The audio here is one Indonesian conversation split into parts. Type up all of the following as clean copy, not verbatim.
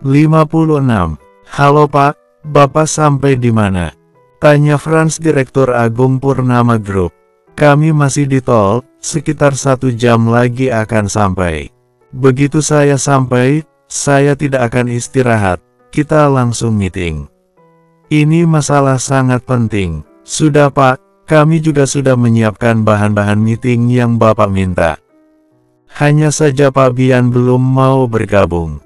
56. Halo Pak, Bapak sampai di mana? Tanya Frans Direktur Agung Purnama Group. Kami masih di tol, sekitar 1 jam lagi akan sampai. Begitu saya sampai, saya tidak akan istirahat, kita langsung meeting. Ini masalah sangat penting. Sudah Pak, kami juga sudah menyiapkan bahan-bahan meeting yang Bapak minta. Hanya saja Pak Bian belum mau bergabung.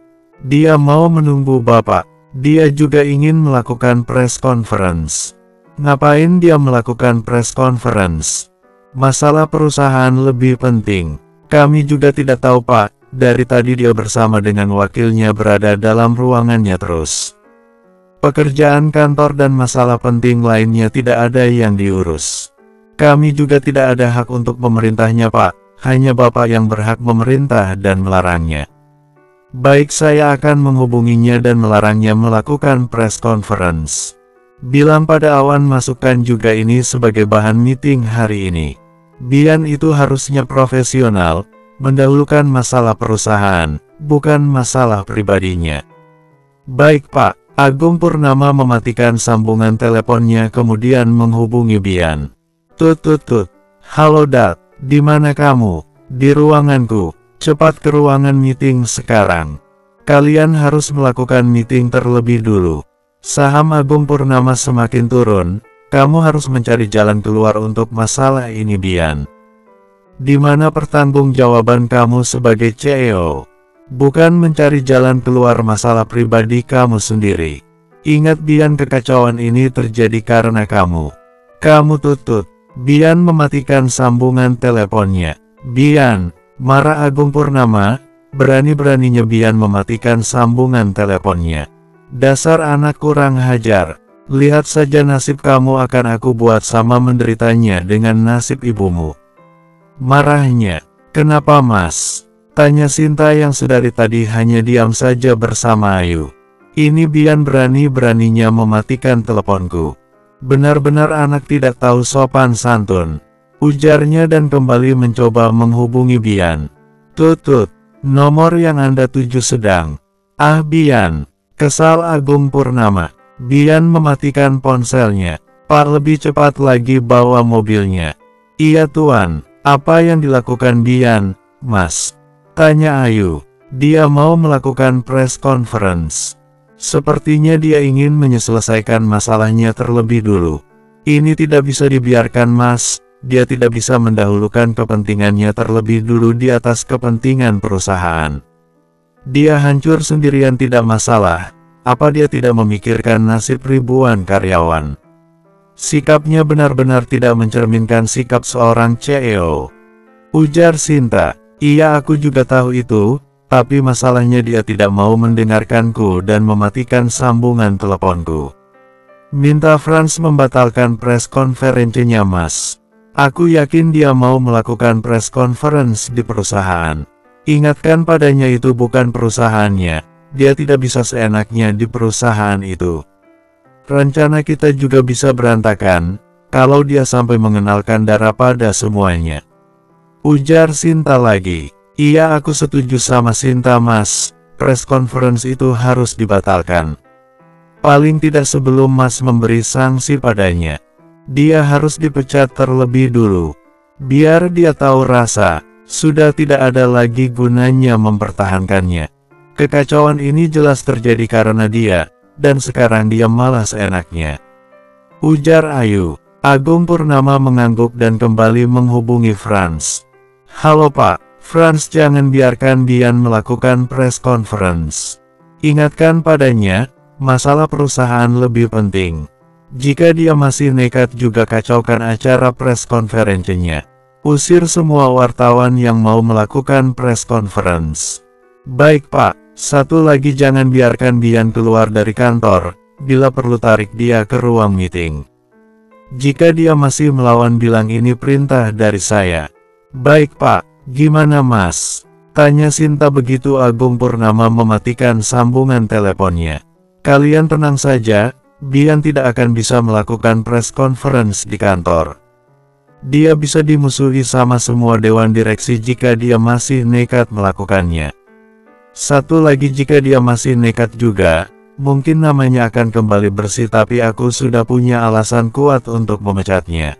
Dia mau menunggu Bapak. Dia juga ingin melakukan press conference. Ngapain dia melakukan press conference? Masalah perusahaan lebih penting. Kami juga tidak tahu Pak. Dari tadi dia bersama dengan wakilnya berada dalam ruangannya terus. Pekerjaan kantor dan masalah penting lainnya tidak ada yang diurus. Kami juga tidak ada hak untuk memerintahnya Pak. Hanya Bapak yang berhak memerintah dan melarangnya. Baik, saya akan menghubunginya dan melarangnya melakukan press conference. Bilang pada Awan masukkan juga ini sebagai bahan meeting hari ini. Bian itu harusnya profesional, mendahulukan masalah perusahaan, bukan masalah pribadinya. Baik Pak. Agung Purnama mematikan sambungan teleponnya kemudian menghubungi Bian. Tut. Halo Dad, di mana kamu? Di ruanganku. Cepat ke ruangan meeting sekarang. Kalian harus melakukan meeting terlebih dulu. Saham Agung Purnama semakin turun, kamu harus mencari jalan keluar untuk masalah ini Bian. Di mana pertanggungjawaban kamu sebagai CEO? Bukan mencari jalan keluar masalah pribadi kamu sendiri. Ingat Bian, kekacauan ini terjadi karena kamu. Kamu Tut. Bian mematikan sambungan teleponnya. Bian. Marah Agung Purnama, berani-beraninya Bian mematikan sambungan teleponnya. Dasar anak kurang hajar, lihat saja nasib kamu akan aku buat sama menderitanya dengan nasib ibumu. Marahnya, kenapa Mas? Tanya Sinta yang sedari tadi hanya diam saja bersama Ayu. Ini Bian berani-beraninya mematikan teleponku. Benar-benar anak tidak tahu sopan santun. Ujarnya dan kembali mencoba menghubungi Bian. Tut, nomor yang Anda tuju sedang. Ah Bian, kesal Agung Purnama. Bian mematikan ponselnya. Pak, lebih cepat lagi bawa mobilnya. Iya Tuan, apa yang dilakukan Bian, Mas? Tanya Ayu. Dia mau melakukan press conference. Sepertinya dia ingin menyelesaikan masalahnya terlebih dulu. Ini tidak bisa dibiarkan Mas. Dia tidak bisa mendahulukan kepentingannya terlebih dulu di atas kepentingan perusahaan. Dia hancur sendirian tidak masalah. Apa dia tidak memikirkan nasib ribuan karyawan? Sikapnya benar-benar tidak mencerminkan sikap seorang CEO. Ujar Sinta. Iya, aku juga tahu itu, tapi masalahnya dia tidak mau mendengarkanku dan mematikan sambungan teleponku. Minta Frans membatalkan press conference-nya Mas. Aku yakin dia mau melakukan press conference di perusahaan. Ingatkan padanya itu bukan perusahaannya. Dia tidak bisa seenaknya di perusahaan itu. Rencana kita juga bisa berantakan, kalau dia sampai mengenalkan darah pada semuanya. Ujar Sinta lagi. Iya, aku setuju sama Sinta Mas. Press conference itu harus dibatalkan. Paling tidak sebelum Mas memberi sanksi padanya. Dia harus dipecat terlebih dulu. Biar dia tahu rasa, sudah tidak ada lagi gunanya mempertahankannya. Kekacauan ini jelas terjadi karena dia, dan sekarang dia malah seenaknya. Ujar Ayu. Agung Purnama mengangguk dan kembali menghubungi Frans. Halo Pak, Frans, jangan biarkan Bian melakukan press conference. Ingatkan padanya, masalah perusahaan lebih penting. Jika dia masih nekat juga kacaukan acara press conference-nya. Usir semua wartawan yang mau melakukan press conference. Baik Pak, satu lagi, jangan biarkan Bian keluar dari kantor, bila perlu tarik dia ke ruang meeting. Jika dia masih melawan bilang ini perintah dari saya. Baik Pak, gimana Mas? Tanya Sinta begitu Agung Purnama mematikan sambungan teleponnya. Kalian tenang saja. Bian tidak akan bisa melakukan press conference di kantor. Dia bisa dimusuhi sama semua dewan direksi jika dia masih nekat melakukannya. Satu lagi, jika dia masih nekat juga, mungkin namanya akan kembali bersih, tapi aku sudah punya alasan kuat untuk memecatnya.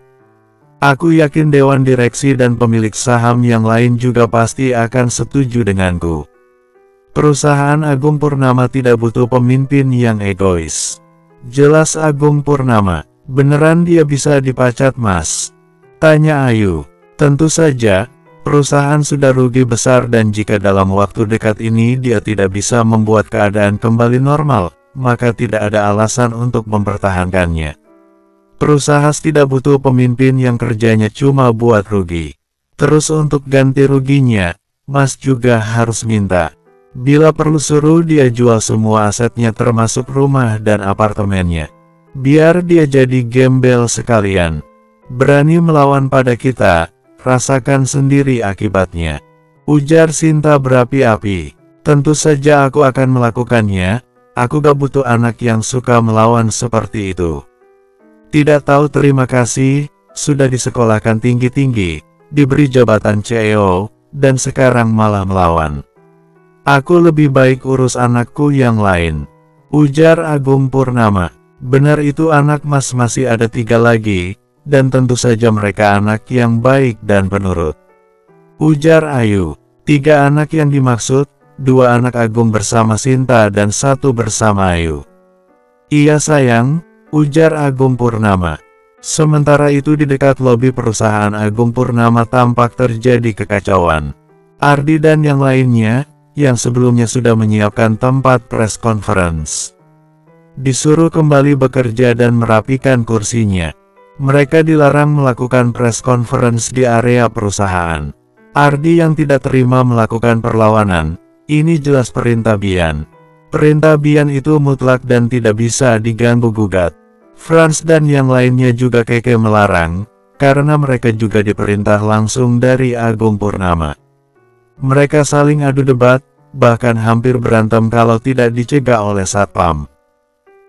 Aku yakin Dewan Direksi dan pemilik saham yang lain juga pasti akan setuju denganku. Perusahaan Agung Purnama tidak butuh pemimpin yang egois. Jelas Agung Purnama, beneran dia bisa dipecat, Mas? Tanya Ayu. Tentu saja. Perusahaan sudah rugi besar dan jika dalam waktu dekat ini dia tidak bisa membuat keadaan kembali normal, maka tidak ada alasan untuk mempertahankannya. Perusahaan tidak butuh pemimpin yang kerjanya cuma buat rugi. Terus untuk ganti ruginya, Mas juga harus minta. Bila perlu suruh dia jual semua asetnya termasuk rumah dan apartemennya. Biar dia jadi gembel sekalian. Berani melawan pada kita. Rasakan sendiri akibatnya. Ujar Sinta berapi-api. Tentu saja aku akan melakukannya. Aku gak butuh anak yang suka melawan seperti itu. Tidak tahu terima kasih, sudah disekolahkan tinggi-tinggi, diberi jabatan CEO, dan sekarang malah melawan. Aku lebih baik urus anakku yang lain. Ujar Agung Purnama. Benar itu, anak Mas masih ada 3 lagi. Dan tentu saja mereka anak yang baik dan penurut. Ujar Ayu. 3 anak yang dimaksud, 2 anak Agung bersama Sinta dan 1 bersama Ayu. Iya sayang, ujar Agung Purnama. Sementara itu di dekat lobi perusahaan Agung Purnama tampak terjadi kekacauan. Ardi dan yang lainnya, yang sebelumnya sudah menyiapkan tempat press conference, disuruh kembali bekerja dan merapikan kursinya. Mereka dilarang melakukan press conference di area perusahaan. Ardi yang tidak terima melakukan perlawanan. Ini jelas perintah Bian. Perintah Bian itu mutlak dan tidak bisa diganggu-gugat. Franz dan yang lainnya juga keke melarang, karena mereka juga diperintah langsung dari Agung Purnama. Mereka saling adu debat, bahkan hampir berantem kalau tidak dicegah oleh Satpam.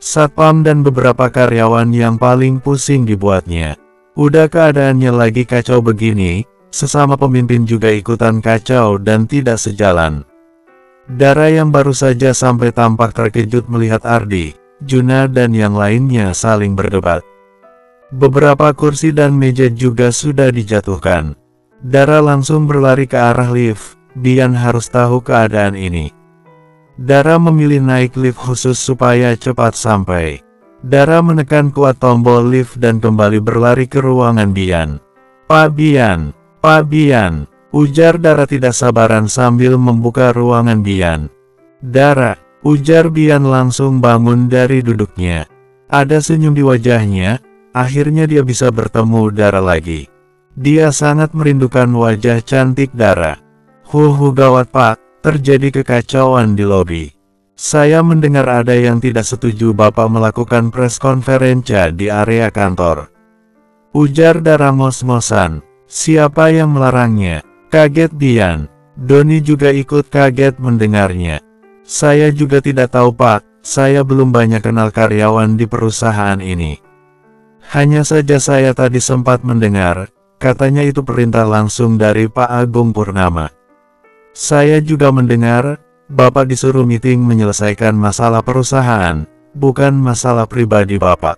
Satpam dan beberapa karyawan yang paling pusing dibuatnya. Udah keadaannya lagi kacau begini, sesama pemimpin juga ikutan kacau dan tidak sejalan. Dara yang baru saja sampai tampak terkejut melihat Ardi, Juna dan yang lainnya saling berdebat. Beberapa kursi dan meja juga sudah dijatuhkan. Dara langsung berlari ke arah lift. Bian harus tahu keadaan ini. Dara memilih naik lift khusus supaya cepat sampai. Dara menekan kuat tombol lift dan kembali berlari ke ruangan Bian. Pak Bian, Pak Bian, ujar Dara tidak sabaran sambil membuka ruangan Bian. Dara, ujar Bian langsung bangun dari duduknya. Ada senyum di wajahnya, akhirnya dia bisa bertemu Dara lagi. Dia sangat merindukan wajah cantik Dara. Gawat Pak. Terjadi kekacauan di lobi. Saya mendengar ada yang tidak setuju Bapak melakukan press conference di area kantor. Ujar Dara ngos-ngosan. Siapa yang melarangnya? Kaget Bian. Doni juga ikut kaget mendengarnya. Saya juga tidak tahu Pak, saya belum banyak kenal karyawan di perusahaan ini. Hanya saja saya tadi sempat mendengar, katanya itu perintah langsung dari Pak Agung Purnama. Saya juga mendengar, Bapak disuruh meeting menyelesaikan masalah perusahaan, bukan masalah pribadi Bapak.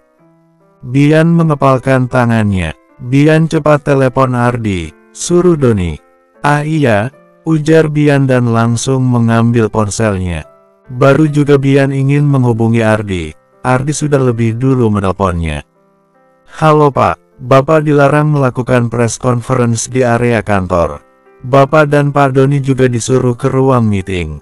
Bian mengepalkan tangannya. Bian cepat telepon Ardi, suruh Doni. Ah iya, ujar Bian dan langsung mengambil ponselnya. Baru juga Bian ingin menghubungi Ardi, Ardi sudah lebih dulu menelponnya. Halo Pak, Bapak dilarang melakukan press conference di area kantor. Bapak dan Pak Doni juga disuruh ke ruang meeting.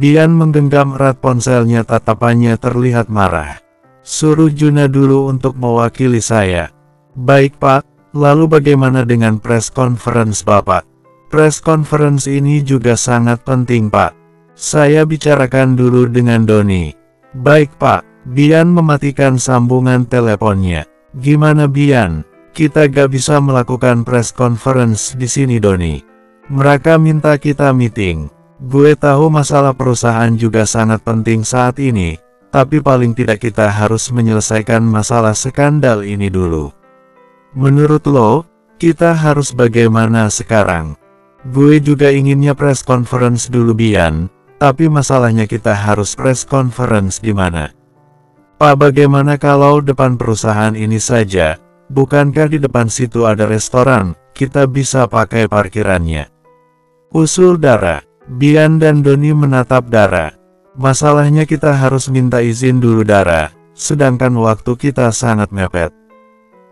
Bian menggenggam erat ponselnya, tatapannya terlihat marah. Suruh Juna dulu untuk mewakili saya. Baik Pak, lalu bagaimana dengan press conference Bapak? Press conference ini juga sangat penting Pak. Saya bicarakan dulu dengan Doni. Baik Pak, Bian mematikan sambungan teleponnya. Gimana Bian? Kita gak bisa melakukan press conference di sini Doni. Mereka minta kita meeting. Gue tahu masalah perusahaan juga sangat penting saat ini, tapi paling tidak kita harus menyelesaikan masalah skandal ini dulu. Menurut lo, kita harus bagaimana sekarang? Gue juga inginnya press conference dulu Bian, Tapi masalahnya kita harus press conference di mana? Pak, bagaimana kalau depan perusahaan ini saja? Bukankah di depan situ ada restoran? Kita bisa pakai parkirannya. Usul Dara. Bian dan Doni menatap Dara. Masalahnya kita harus minta izin dulu Dara, sedangkan waktu kita sangat mepet.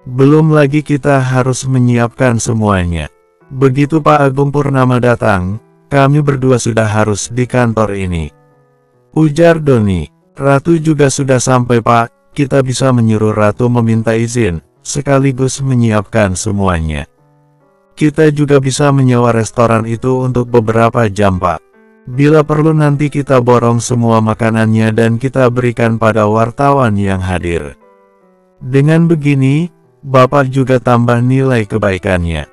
Belum lagi kita harus menyiapkan semuanya. Begitu Pak Agung Purnama datang, kami berdua sudah harus di kantor ini. Ujar Doni. Ratu juga sudah sampai Pak, kita bisa menyuruh Ratu meminta izin, sekaligus menyiapkan semuanya. Kita juga bisa menyewa restoran itu untuk beberapa jam Pak. Bila perlu nanti kita borong semua makanannya dan kita berikan pada wartawan yang hadir. Dengan begini, Bapak juga tambah nilai kebaikannya.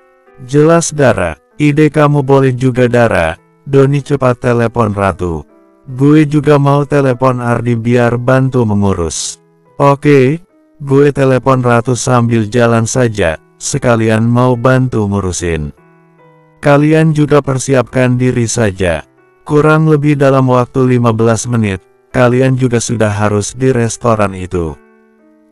Jelas Dara, ide kamu boleh juga Dara. Doni cepat telepon Ratu. Gue juga mau telepon Ardi biar bantu mengurus. Oke, gue telepon Ratu sambil jalan saja, sekalian mau bantu ngurusin. Kalian juga persiapkan diri saja. Kurang lebih dalam waktu 15 menit, kalian juga sudah harus di restoran itu.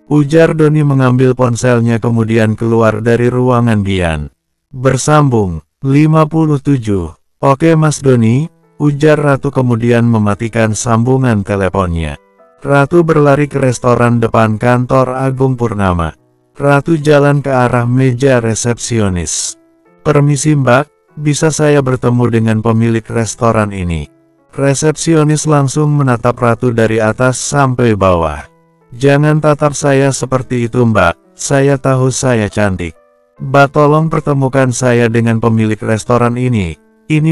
Ujar Doni mengambil ponselnya kemudian keluar dari ruangan Bian. Bersambung, 57. Oke Mas Doni, ujar Ratu kemudian mematikan sambungan teleponnya. Ratu berlari ke restoran depan kantor Agung Purnama. Ratu jalan ke arah meja resepsionis. Permisi Mbak, bisa saya bertemu dengan pemilik restoran ini? Resepsionis langsung menatap Ratu dari atas sampai bawah. Jangan tatap saya seperti itu Mbak, saya tahu saya cantik. Mbak tolong pertemukan saya dengan pemilik restoran ini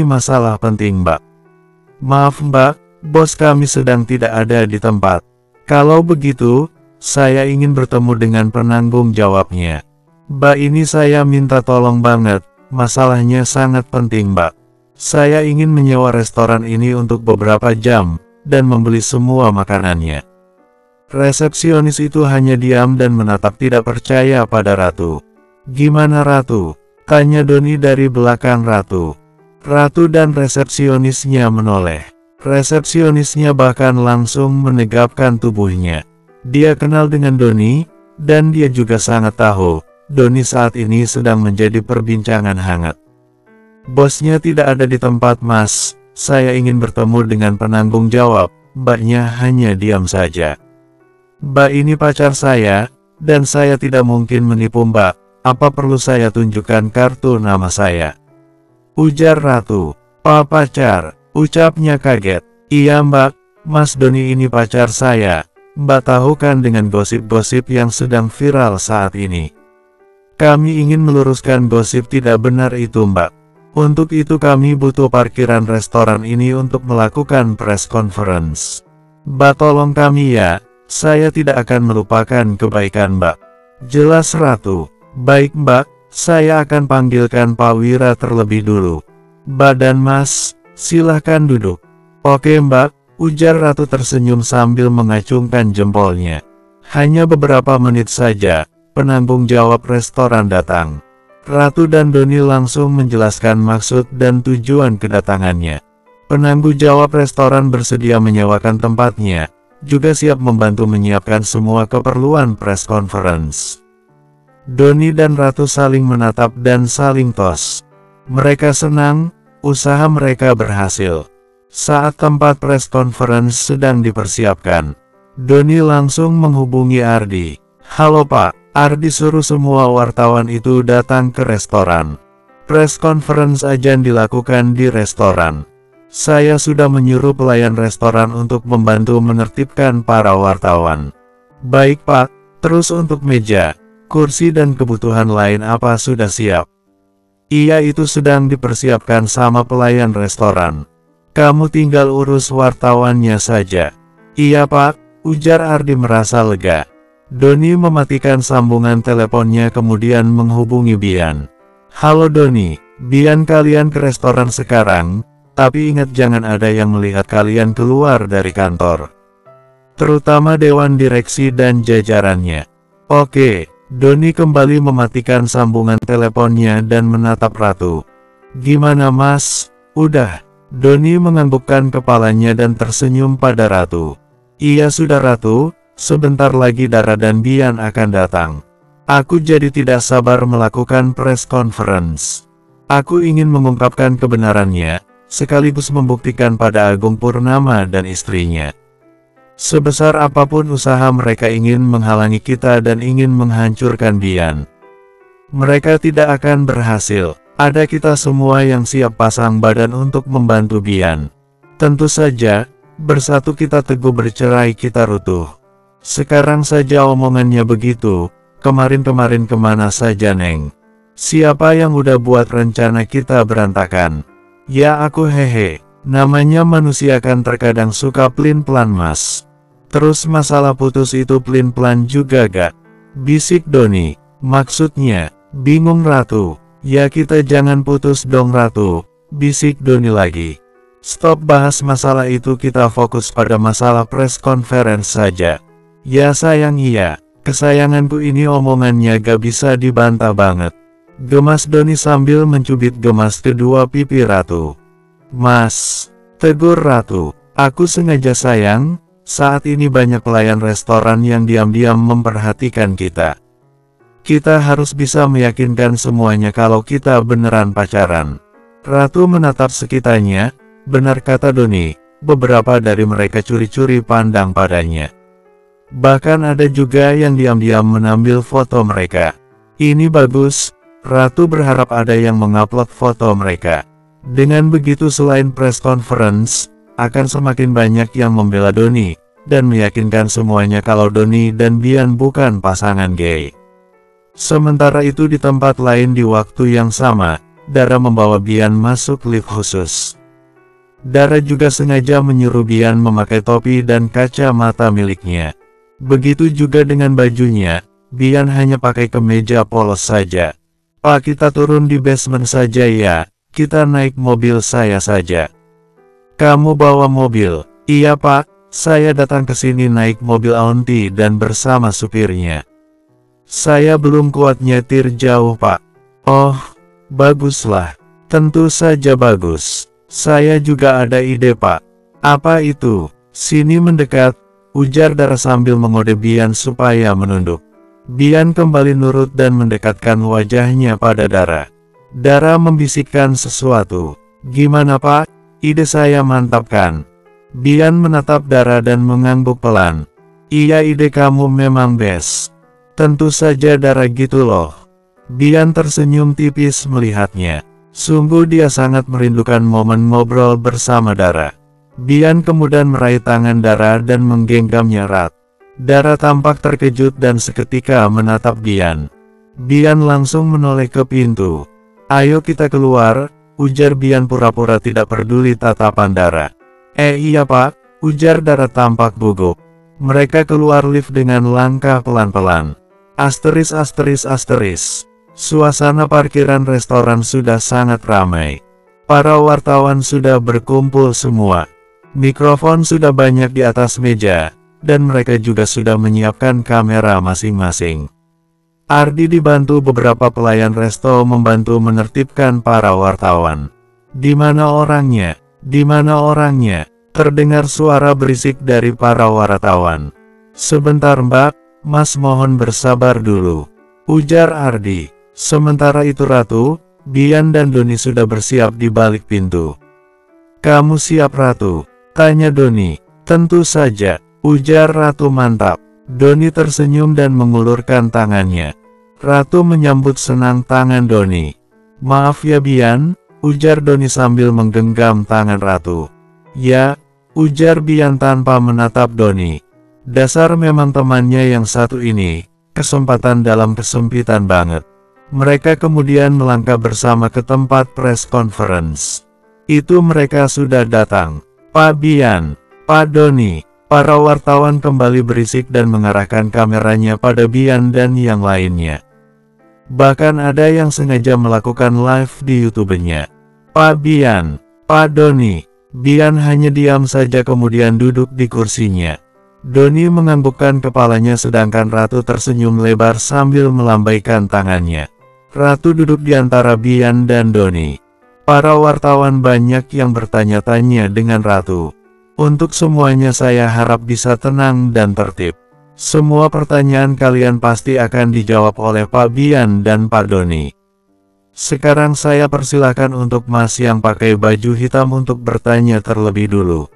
masalah penting Mbak. Maaf Mbak, bos kami sedang tidak ada di tempat. Kalau begitu, saya ingin bertemu dengan penanggung jawabnya. Mbak ini saya minta tolong banget, masalahnya sangat penting Mbak. Saya ingin menyewa restoran ini untuk beberapa jam, dan membeli semua makanannya. Resepsionis itu hanya diam dan menatap tidak percaya pada Ratu. Gimana Ratu? Tanya Doni dari belakang Ratu. Ratu dan resepsionisnya menoleh. Resepsionisnya bahkan langsung menegapkan tubuhnya. Dia kenal dengan Doni, dan dia juga sangat tahu, Doni saat ini sedang menjadi perbincangan hangat. Bosnya tidak ada di tempat Mas, saya ingin bertemu dengan penanggung jawab. Mbaknya hanya diam saja. Mbak ini pacar saya, dan saya tidak mungkin menipu Mbak, apa perlu saya tunjukkan kartu nama saya? Ujar Ratu. Pak pacar, ucapnya kaget. Iya Mbak, Mas Doni ini pacar saya. Mbak tahu kan dengan gosip-gosip yang sedang viral saat ini. Kami ingin meluruskan gosip tidak benar itu Mbak. Untuk itu kami butuh parkiran restoran ini untuk melakukan press conference. Mbak tolong kami ya, saya tidak akan melupakan kebaikan Mbak. Jelas Ratu. Baik Mbak, saya akan panggilkan Pak Wira terlebih dulu. Mbak dan Mas, silahkan duduk. Oke Mbak, ujar Ratu tersenyum sambil mengacungkan jempolnya. Hanya beberapa menit saja, penanggung jawab restoran datang. Ratu dan Doni langsung menjelaskan maksud dan tujuan kedatangannya. Penanggung jawab restoran bersedia menyewakan tempatnya, juga siap membantu menyiapkan semua keperluan press conference. Doni dan Ratu saling menatap dan saling tos. Mereka senang, usaha mereka berhasil. Saat tempat press conference sedang dipersiapkan, Doni langsung menghubungi Ardi. Halo Pak, Ardi suruh semua wartawan itu datang ke restoran. Press conference ajan dilakukan di restoran. Saya sudah menyuruh pelayan restoran untuk membantu menertibkan para wartawan. Baik Pak, terus untuk meja, kursi dan kebutuhan lain apa sudah siap? Iya itu sedang dipersiapkan sama pelayan restoran. Kamu tinggal urus wartawannya saja. Iya Pak, ujar Ardi merasa lega. Doni mematikan sambungan teleponnya kemudian menghubungi Bian. Halo Doni, Bian kalian ke restoran sekarang, tapi ingat jangan ada yang melihat kalian keluar dari kantor. Terutama dewan direksi dan jajarannya. Oke, Doni kembali mematikan sambungan teleponnya dan menatap Ratu. Gimana Mas, udah? Doni menganggukkan kepalanya dan tersenyum pada Ratu. Iya sudah Ratu, sebentar lagi Dara dan Bian akan datang. Aku jadi tidak sabar melakukan press conference. Aku ingin mengungkapkan kebenarannya, sekaligus membuktikan pada Agung Purnama dan istrinya. Sebesar apapun usaha mereka ingin menghalangi kita dan ingin menghancurkan Bian, mereka tidak akan berhasil. Ada kita semua yang siap pasang badan untuk membantu Bian. Tentu saja, bersatu kita teguh, bercerai kita runtuh. Sekarang saja omongannya begitu, kemarin-kemarin kemana saja Neng? Siapa yang udah buat rencana kita berantakan? Ya aku hehe, namanya manusia kan terkadang suka plin-plan mas. Terus masalah putus itu plin-plan juga gak? Bisik Doni. Maksudnya, bingung Ratu. Ya kita jangan putus dong Ratu, bisik Doni lagi. Stop bahas masalah itu, kita fokus pada masalah press conference saja. Ya sayang iya, kesayanganku ini omongannya gak bisa dibantah banget. Gemas Doni sambil mencubit gemas kedua pipi Ratu. Mas, tegur Ratu, aku sengaja sayang, saat ini banyak pelayan restoran yang diam-diam memperhatikan kita. Kita harus bisa meyakinkan semuanya kalau kita beneran pacaran. Ratu menatap sekitarnya, benar kata Doni, beberapa dari mereka curi-curi pandang padanya. Bahkan ada juga yang diam-diam mengambil foto mereka. Ini bagus, Ratu berharap ada yang mengupload foto mereka. Dengan begitu selain press conference, akan semakin banyak yang membela Doni, dan meyakinkan semuanya kalau Doni dan Bian bukan pasangan gay. Sementara itu di tempat lain di waktu yang sama, Dara membawa Bian masuk lift khusus. Dara juga sengaja menyuruh Bian memakai topi dan kacamata miliknya. Begitu juga dengan bajunya, Bian hanya pakai kemeja polos saja. Pak kita turun di basement saja ya, kita naik mobil saya saja. Kamu bawa mobil? Iya pak, saya datang ke sini naik mobil Aunty dan bersama supirnya. Saya belum kuat nyetir jauh pak. Oh, baguslah. Tentu saja bagus. Saya juga ada ide pak. Apa itu? Sini mendekat, ujar Dara sambil mengode Bian supaya menunduk. Bian kembali nurut dan mendekatkan wajahnya pada Dara. Dara membisikkan sesuatu. Gimana pak? Ide saya mantap kan? Bian menatap Dara dan mengangguk pelan. Iya ide kamu memang best. Tentu saja Dara gitu loh. Bian tersenyum tipis melihatnya. Sungguh dia sangat merindukan momen ngobrol bersama Dara. Bian kemudian meraih tangan Dara dan menggenggamnya erat. Dara tampak terkejut dan seketika menatap Bian. Bian langsung menoleh ke pintu. Ayo kita keluar, ujar Bian pura-pura tidak peduli tatapan Dara. Iya pak, ujar Dara tampak gugup. Mereka keluar lift dengan langkah pelan-pelan. Asteris. Suasana parkiran restoran sudah sangat ramai. Para wartawan sudah berkumpul semua. Mikrofon sudah banyak di atas meja, dan mereka juga sudah menyiapkan kamera masing-masing. Ardi dibantu beberapa pelayan resto membantu menertibkan para wartawan. Di mana orangnya? Di mana orangnya? Terdengar suara berisik dari para wartawan. Sebentar mbak, mas mohon bersabar dulu, ujar Ardi. Sementara itu Ratu, Bian dan Doni sudah bersiap di balik pintu. Kamu siap Ratu? Tanya Doni. Tentu saja, ujar Ratu. Mantap. Doni tersenyum dan mengulurkan tangannya. Ratu menyambut senang tangan Doni. Maaf ya Bian, ujar Doni sambil menggenggam tangan Ratu. Ya, ujar Bian tanpa menatap Doni. Dasar memang temannya yang satu ini, kesempatan dalam kesempitan banget. Mereka kemudian melangkah bersama ke tempat press conference. Itu mereka sudah datang. Pak Bian, Pak Doni. Para wartawan kembali berisik dan mengarahkan kameranya pada Bian dan yang lainnya. Bahkan ada yang sengaja melakukan live di YouTube-nya. Pak Bian, Pak Doni. Bian hanya diam saja kemudian duduk di kursinya. Doni menganggukkan kepalanya sedangkan Ratu tersenyum lebar sambil melambaikan tangannya. Ratu duduk di antara Bian dan Doni. Para wartawan banyak yang bertanya-tanya dengan Ratu. Untuk semuanya saya harap bisa tenang dan tertib. Semua pertanyaan kalian pasti akan dijawab oleh Pak Bian dan Pak Doni. Sekarang saya persilakan untuk Mas yang pakai baju hitam untuk bertanya terlebih dulu.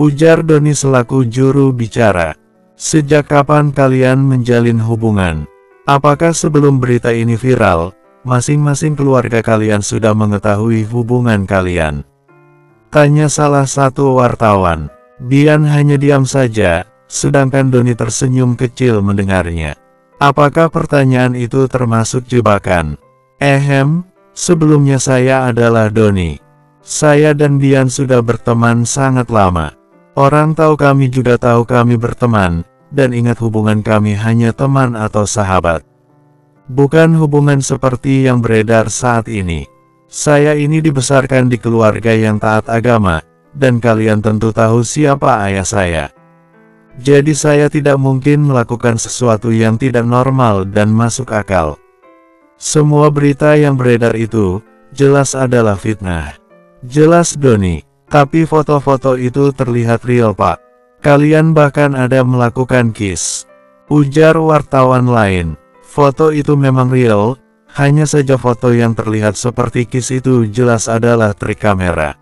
Ujar Doni selaku juru bicara. Sejak kapan kalian menjalin hubungan? Apakah sebelum berita ini viral, masing-masing keluarga kalian sudah mengetahui hubungan kalian? Tanya salah satu wartawan. Bian hanya diam saja, sedangkan Doni tersenyum kecil mendengarnya. Apakah pertanyaan itu termasuk jebakan? Sebelumnya saya adalah Doni. Saya dan Bian sudah berteman sangat lama. Orang tahu kami juga tahu kami berteman, dan ingat hubungan kami hanya teman atau sahabat. Bukan hubungan seperti yang beredar saat ini. Saya ini dibesarkan di keluarga yang taat agama, dan kalian tentu tahu siapa ayah saya. Jadi saya tidak mungkin melakukan sesuatu yang tidak normal dan masuk akal. Semua berita yang beredar itu, jelas adalah fitnah. Jelas Doni, tapi foto-foto itu terlihat real Pak. Kalian bahkan ada melakukan kiss. Ujar wartawan lain. Foto itu memang real, hanya saja foto yang terlihat seperti kiss itu jelas adalah trik kamera.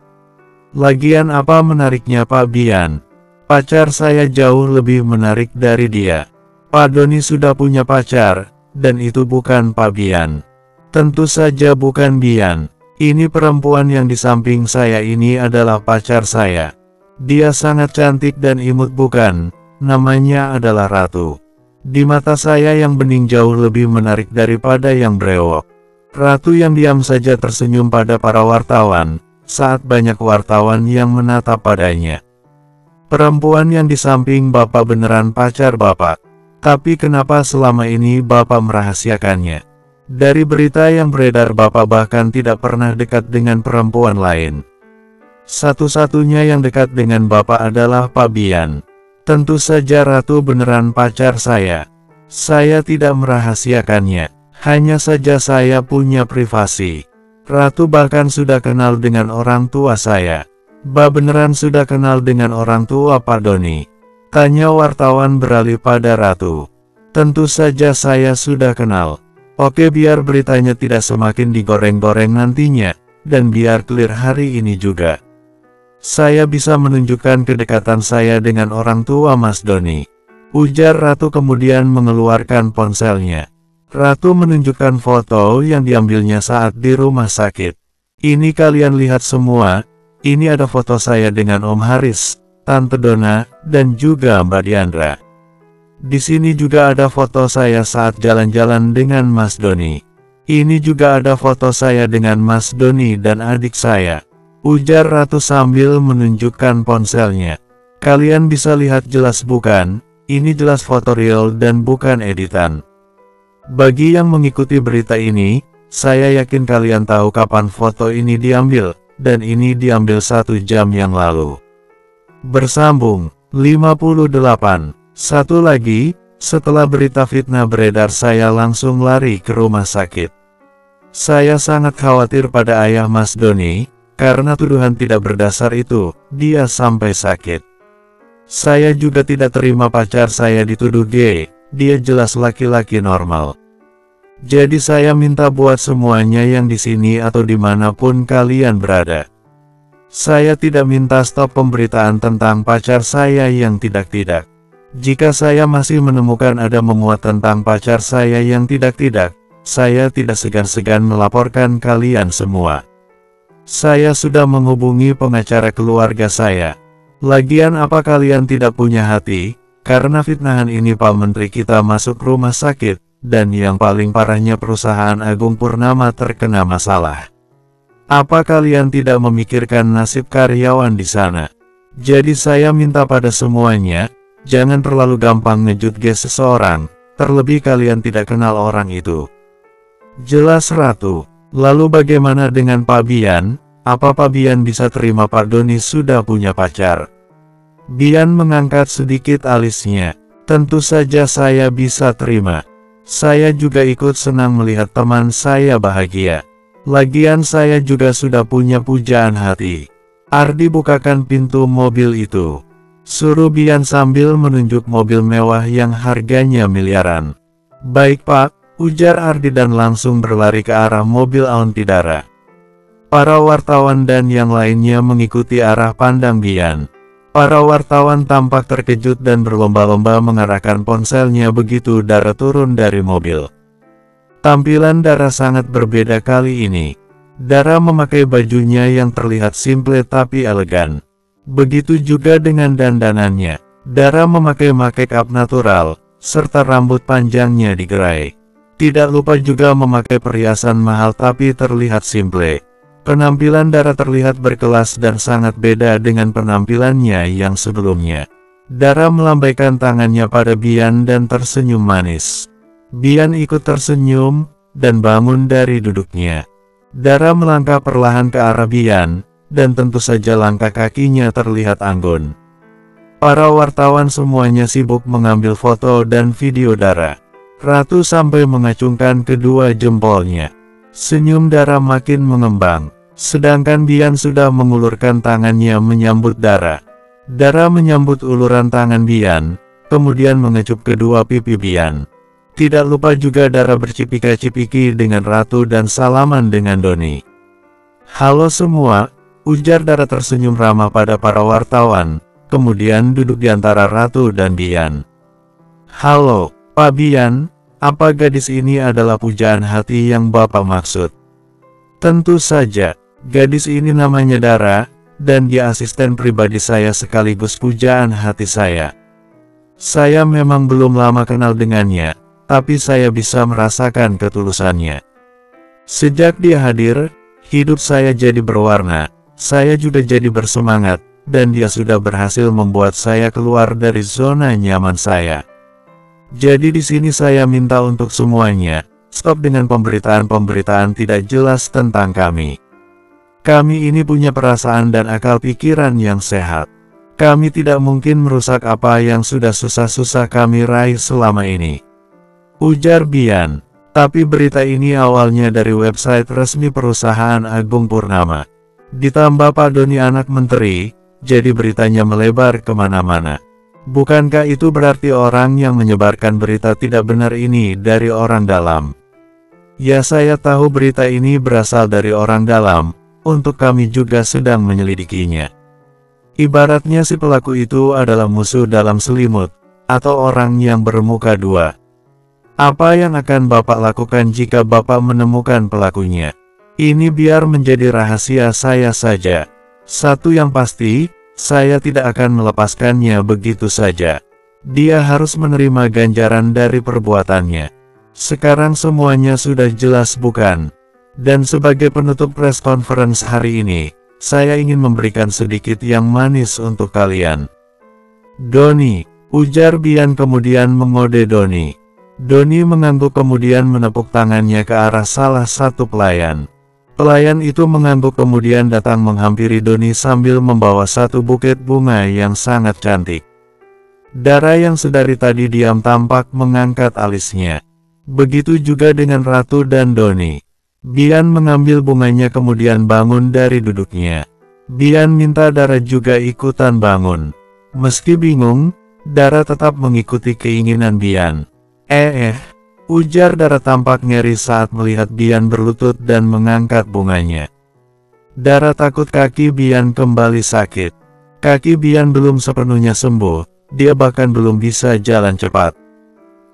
Lagian apa menariknya Pak Bian? Pacar saya jauh lebih menarik dari dia. Pak Doni sudah punya pacar, dan itu bukan Pak Bian. Tentu saja bukan Bian. Ini perempuan yang di samping saya ini adalah pacar saya. Dia sangat cantik dan imut bukan? Namanya adalah Ratu. Di mata saya yang bening jauh lebih menarik daripada yang brewok. Ratu yang diam saja tersenyum pada para wartawan, saat banyak wartawan yang menatap padanya. Perempuan yang di samping Bapak beneran pacar Bapak. Tapi kenapa selama ini Bapak merahasiakannya? Dari berita yang beredar Bapak bahkan tidak pernah dekat dengan perempuan lain. Satu-satunya yang dekat dengan Bapak adalah Pak Bian. Tentu saja Ratu beneran pacar saya. Saya tidak merahasiakannya. Hanya saja saya punya privasi. Ratu bahkan sudah kenal dengan orang tua saya. Beneran sudah kenal dengan orang tua Pak Doni? Tanya wartawan beralih pada Ratu. Tentu saja saya sudah kenal. Oke, biar beritanya tidak semakin digoreng-goreng nantinya, dan biar clear hari ini juga. Saya bisa menunjukkan kedekatan saya dengan orang tua Mas Doni. Ujar Ratu kemudian mengeluarkan ponselnya. Ratu menunjukkan foto yang diambilnya saat di rumah sakit. Ini kalian lihat semua, ini ada foto saya dengan Om Haris, Tante Dona, dan juga Mbak Diandra. Di sini juga ada foto saya saat jalan-jalan dengan Mas Doni. Ini juga ada foto saya dengan Mas Doni dan adik saya. Ujar Ratu sambil menunjukkan ponselnya. Kalian bisa lihat jelas bukan? Ini jelas foto real dan bukan editan. Bagi yang mengikuti berita ini, saya yakin kalian tahu kapan foto ini diambil, dan ini diambil 1 jam yang lalu. Bersambung 58. Satu lagi, setelah berita fitnah beredar saya langsung lari ke rumah sakit. Saya sangat khawatir pada ayah Mas Doni. Karena tuduhan tidak berdasar itu, dia sampai sakit. Saya juga tidak terima pacar saya dituduh gay, dia jelas laki-laki normal. Jadi saya minta buat semuanya yang di sini atau dimanapun kalian berada. Saya tidak minta stop pemberitaan tentang pacar saya yang tidak-tidak. Jika saya masih menemukan ada memuat tentang pacar saya yang tidak-tidak, saya tidak segan-segan melaporkan kalian semua. Saya sudah menghubungi pengacara keluarga saya. Lagian apa kalian tidak punya hati? Karena fitnahan ini Pak Menteri kita masuk rumah sakit, dan yang paling parahnya perusahaan Agung Purnama terkena masalah. Apa kalian tidak memikirkan nasib karyawan di sana? Jadi saya minta pada semuanya, jangan terlalu gampang ngejudge seseorang, terlebih kalian tidak kenal orang itu. Jelas Ratu. Lalu bagaimana dengan Pak Bian? Apa Pak Bian bisa terima Pak Doni sudah punya pacar? Bian mengangkat sedikit alisnya. Tentu saja saya bisa terima. Saya juga ikut senang melihat teman saya bahagia. Lagian saya juga sudah punya pujaan hati. Ardi bukakan pintu mobil itu. Suruh Bian sambil menunjuk mobil mewah yang harganya miliaran. Baik Pak, ujar Ardi dan langsung berlari ke arah mobil Auntidara. Para wartawan dan yang lainnya mengikuti arah pandang Bian. Para wartawan tampak terkejut dan berlomba-lomba mengarahkan ponselnya begitu Dara turun dari mobil. Tampilan Dara sangat berbeda kali ini. Dara memakai bajunya yang terlihat simple tapi elegan. Begitu juga dengan dandanannya. Dara memakai make up natural, serta rambut panjangnya digerai. Tidak lupa juga memakai perhiasan mahal tapi terlihat simple. Penampilan Dara terlihat berkelas dan sangat beda dengan penampilannya yang sebelumnya. Dara melambaikan tangannya pada Bian dan tersenyum manis. Bian ikut tersenyum, dan bangun dari duduknya. Dara melangkah perlahan ke arah Bian, dan tentu saja langkah kakinya terlihat anggun. Para wartawan semuanya sibuk mengambil foto dan video Dara. Ratu sampai mengacungkan kedua jempolnya. Senyum Dara makin mengembang, sedangkan Bian sudah mengulurkan tangannya menyambut Dara. Dara menyambut uluran tangan Bian, kemudian mengecup kedua pipi Bian. Tidak lupa juga Dara bercipika-cipiki dengan Ratu dan salaman dengan Doni. Halo semua, ujar Dara tersenyum ramah pada para wartawan, kemudian duduk di antara Ratu dan Bian. Halo, Pak Bian, apa gadis ini adalah pujaan hati yang Bapak maksud? Tentu saja, gadis ini namanya Dara, dan dia asisten pribadi saya sekaligus pujaan hati saya. Saya memang belum lama kenal dengannya, tapi saya bisa merasakan ketulusannya. Sejak dia hadir, hidup saya jadi berwarna, saya juga jadi bersemangat, dan dia sudah berhasil membuat saya keluar dari zona nyaman saya. Jadi di sini saya minta untuk semuanya, stop dengan pemberitaan-pemberitaan tidak jelas tentang kami. Kami ini punya perasaan dan akal pikiran yang sehat. Kami tidak mungkin merusak apa yang sudah susah-susah kami raih selama ini, ujar Bian. Tapi berita ini awalnya dari website resmi perusahaan Agung Purnama. Ditambah Pak Doni anak menteri, jadi beritanya melebar kemana-mana. Bukankah itu berarti orang yang menyebarkan berita tidak benar ini dari orang dalam? Ya, saya tahu berita ini berasal dari orang dalam, untuk kami juga sedang menyelidikinya. Ibaratnya si pelaku itu adalah musuh dalam selimut, atau orang yang bermuka dua. Apa yang akan Bapak lakukan jika Bapak menemukan pelakunya? Ini biar menjadi rahasia saya saja. Satu yang pasti, saya tidak akan melepaskannya begitu saja. Dia harus menerima ganjaran dari perbuatannya. Sekarang semuanya sudah jelas bukan? Dan sebagai penutup press conference hari ini, saya ingin memberikan sedikit yang manis untuk kalian. Doni, ujar Bian kemudian mengode Doni. Doni mengangguk kemudian menepuk tangannya ke arah salah satu pelayan. Pelayan itu mengangguk kemudian datang menghampiri Doni sambil membawa satu buket bunga yang sangat cantik. Dara yang sedari tadi diam tampak mengangkat alisnya. Begitu juga dengan Ratu dan Doni. Bian mengambil bunganya kemudian bangun dari duduknya. Bian minta Dara juga ikutan bangun. Meski bingung, Dara tetap mengikuti keinginan Bian. Ujar Dara tampak ngeri saat melihat Bian berlutut dan mengangkat bunganya. Dara takut kaki Bian kembali sakit. Kaki Bian belum sepenuhnya sembuh, dia bahkan belum bisa jalan cepat.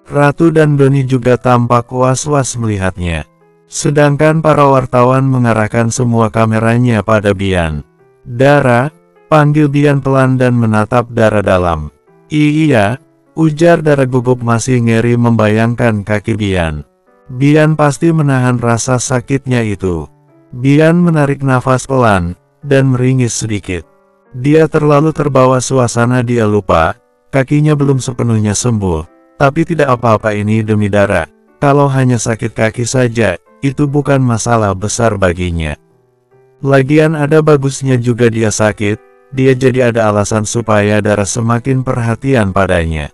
Ratu dan Doni juga tampak was-was melihatnya. Sedangkan para wartawan mengarahkan semua kameranya pada Bian. Dara, panggil Bian pelan dan menatap Dara dalam. Iya, ujar Dara gugup masih ngeri membayangkan kaki Bian. Bian pasti menahan rasa sakitnya itu. Bian menarik nafas pelan, dan meringis sedikit. Dia terlalu terbawa suasana, dia lupa, kakinya belum sepenuhnya sembuh. Tapi tidak apa-apa, ini demi Dara. Kalau hanya sakit kaki saja, itu bukan masalah besar baginya. Lagian ada bagusnya juga dia sakit, dia jadi ada alasan supaya Dara semakin perhatian padanya.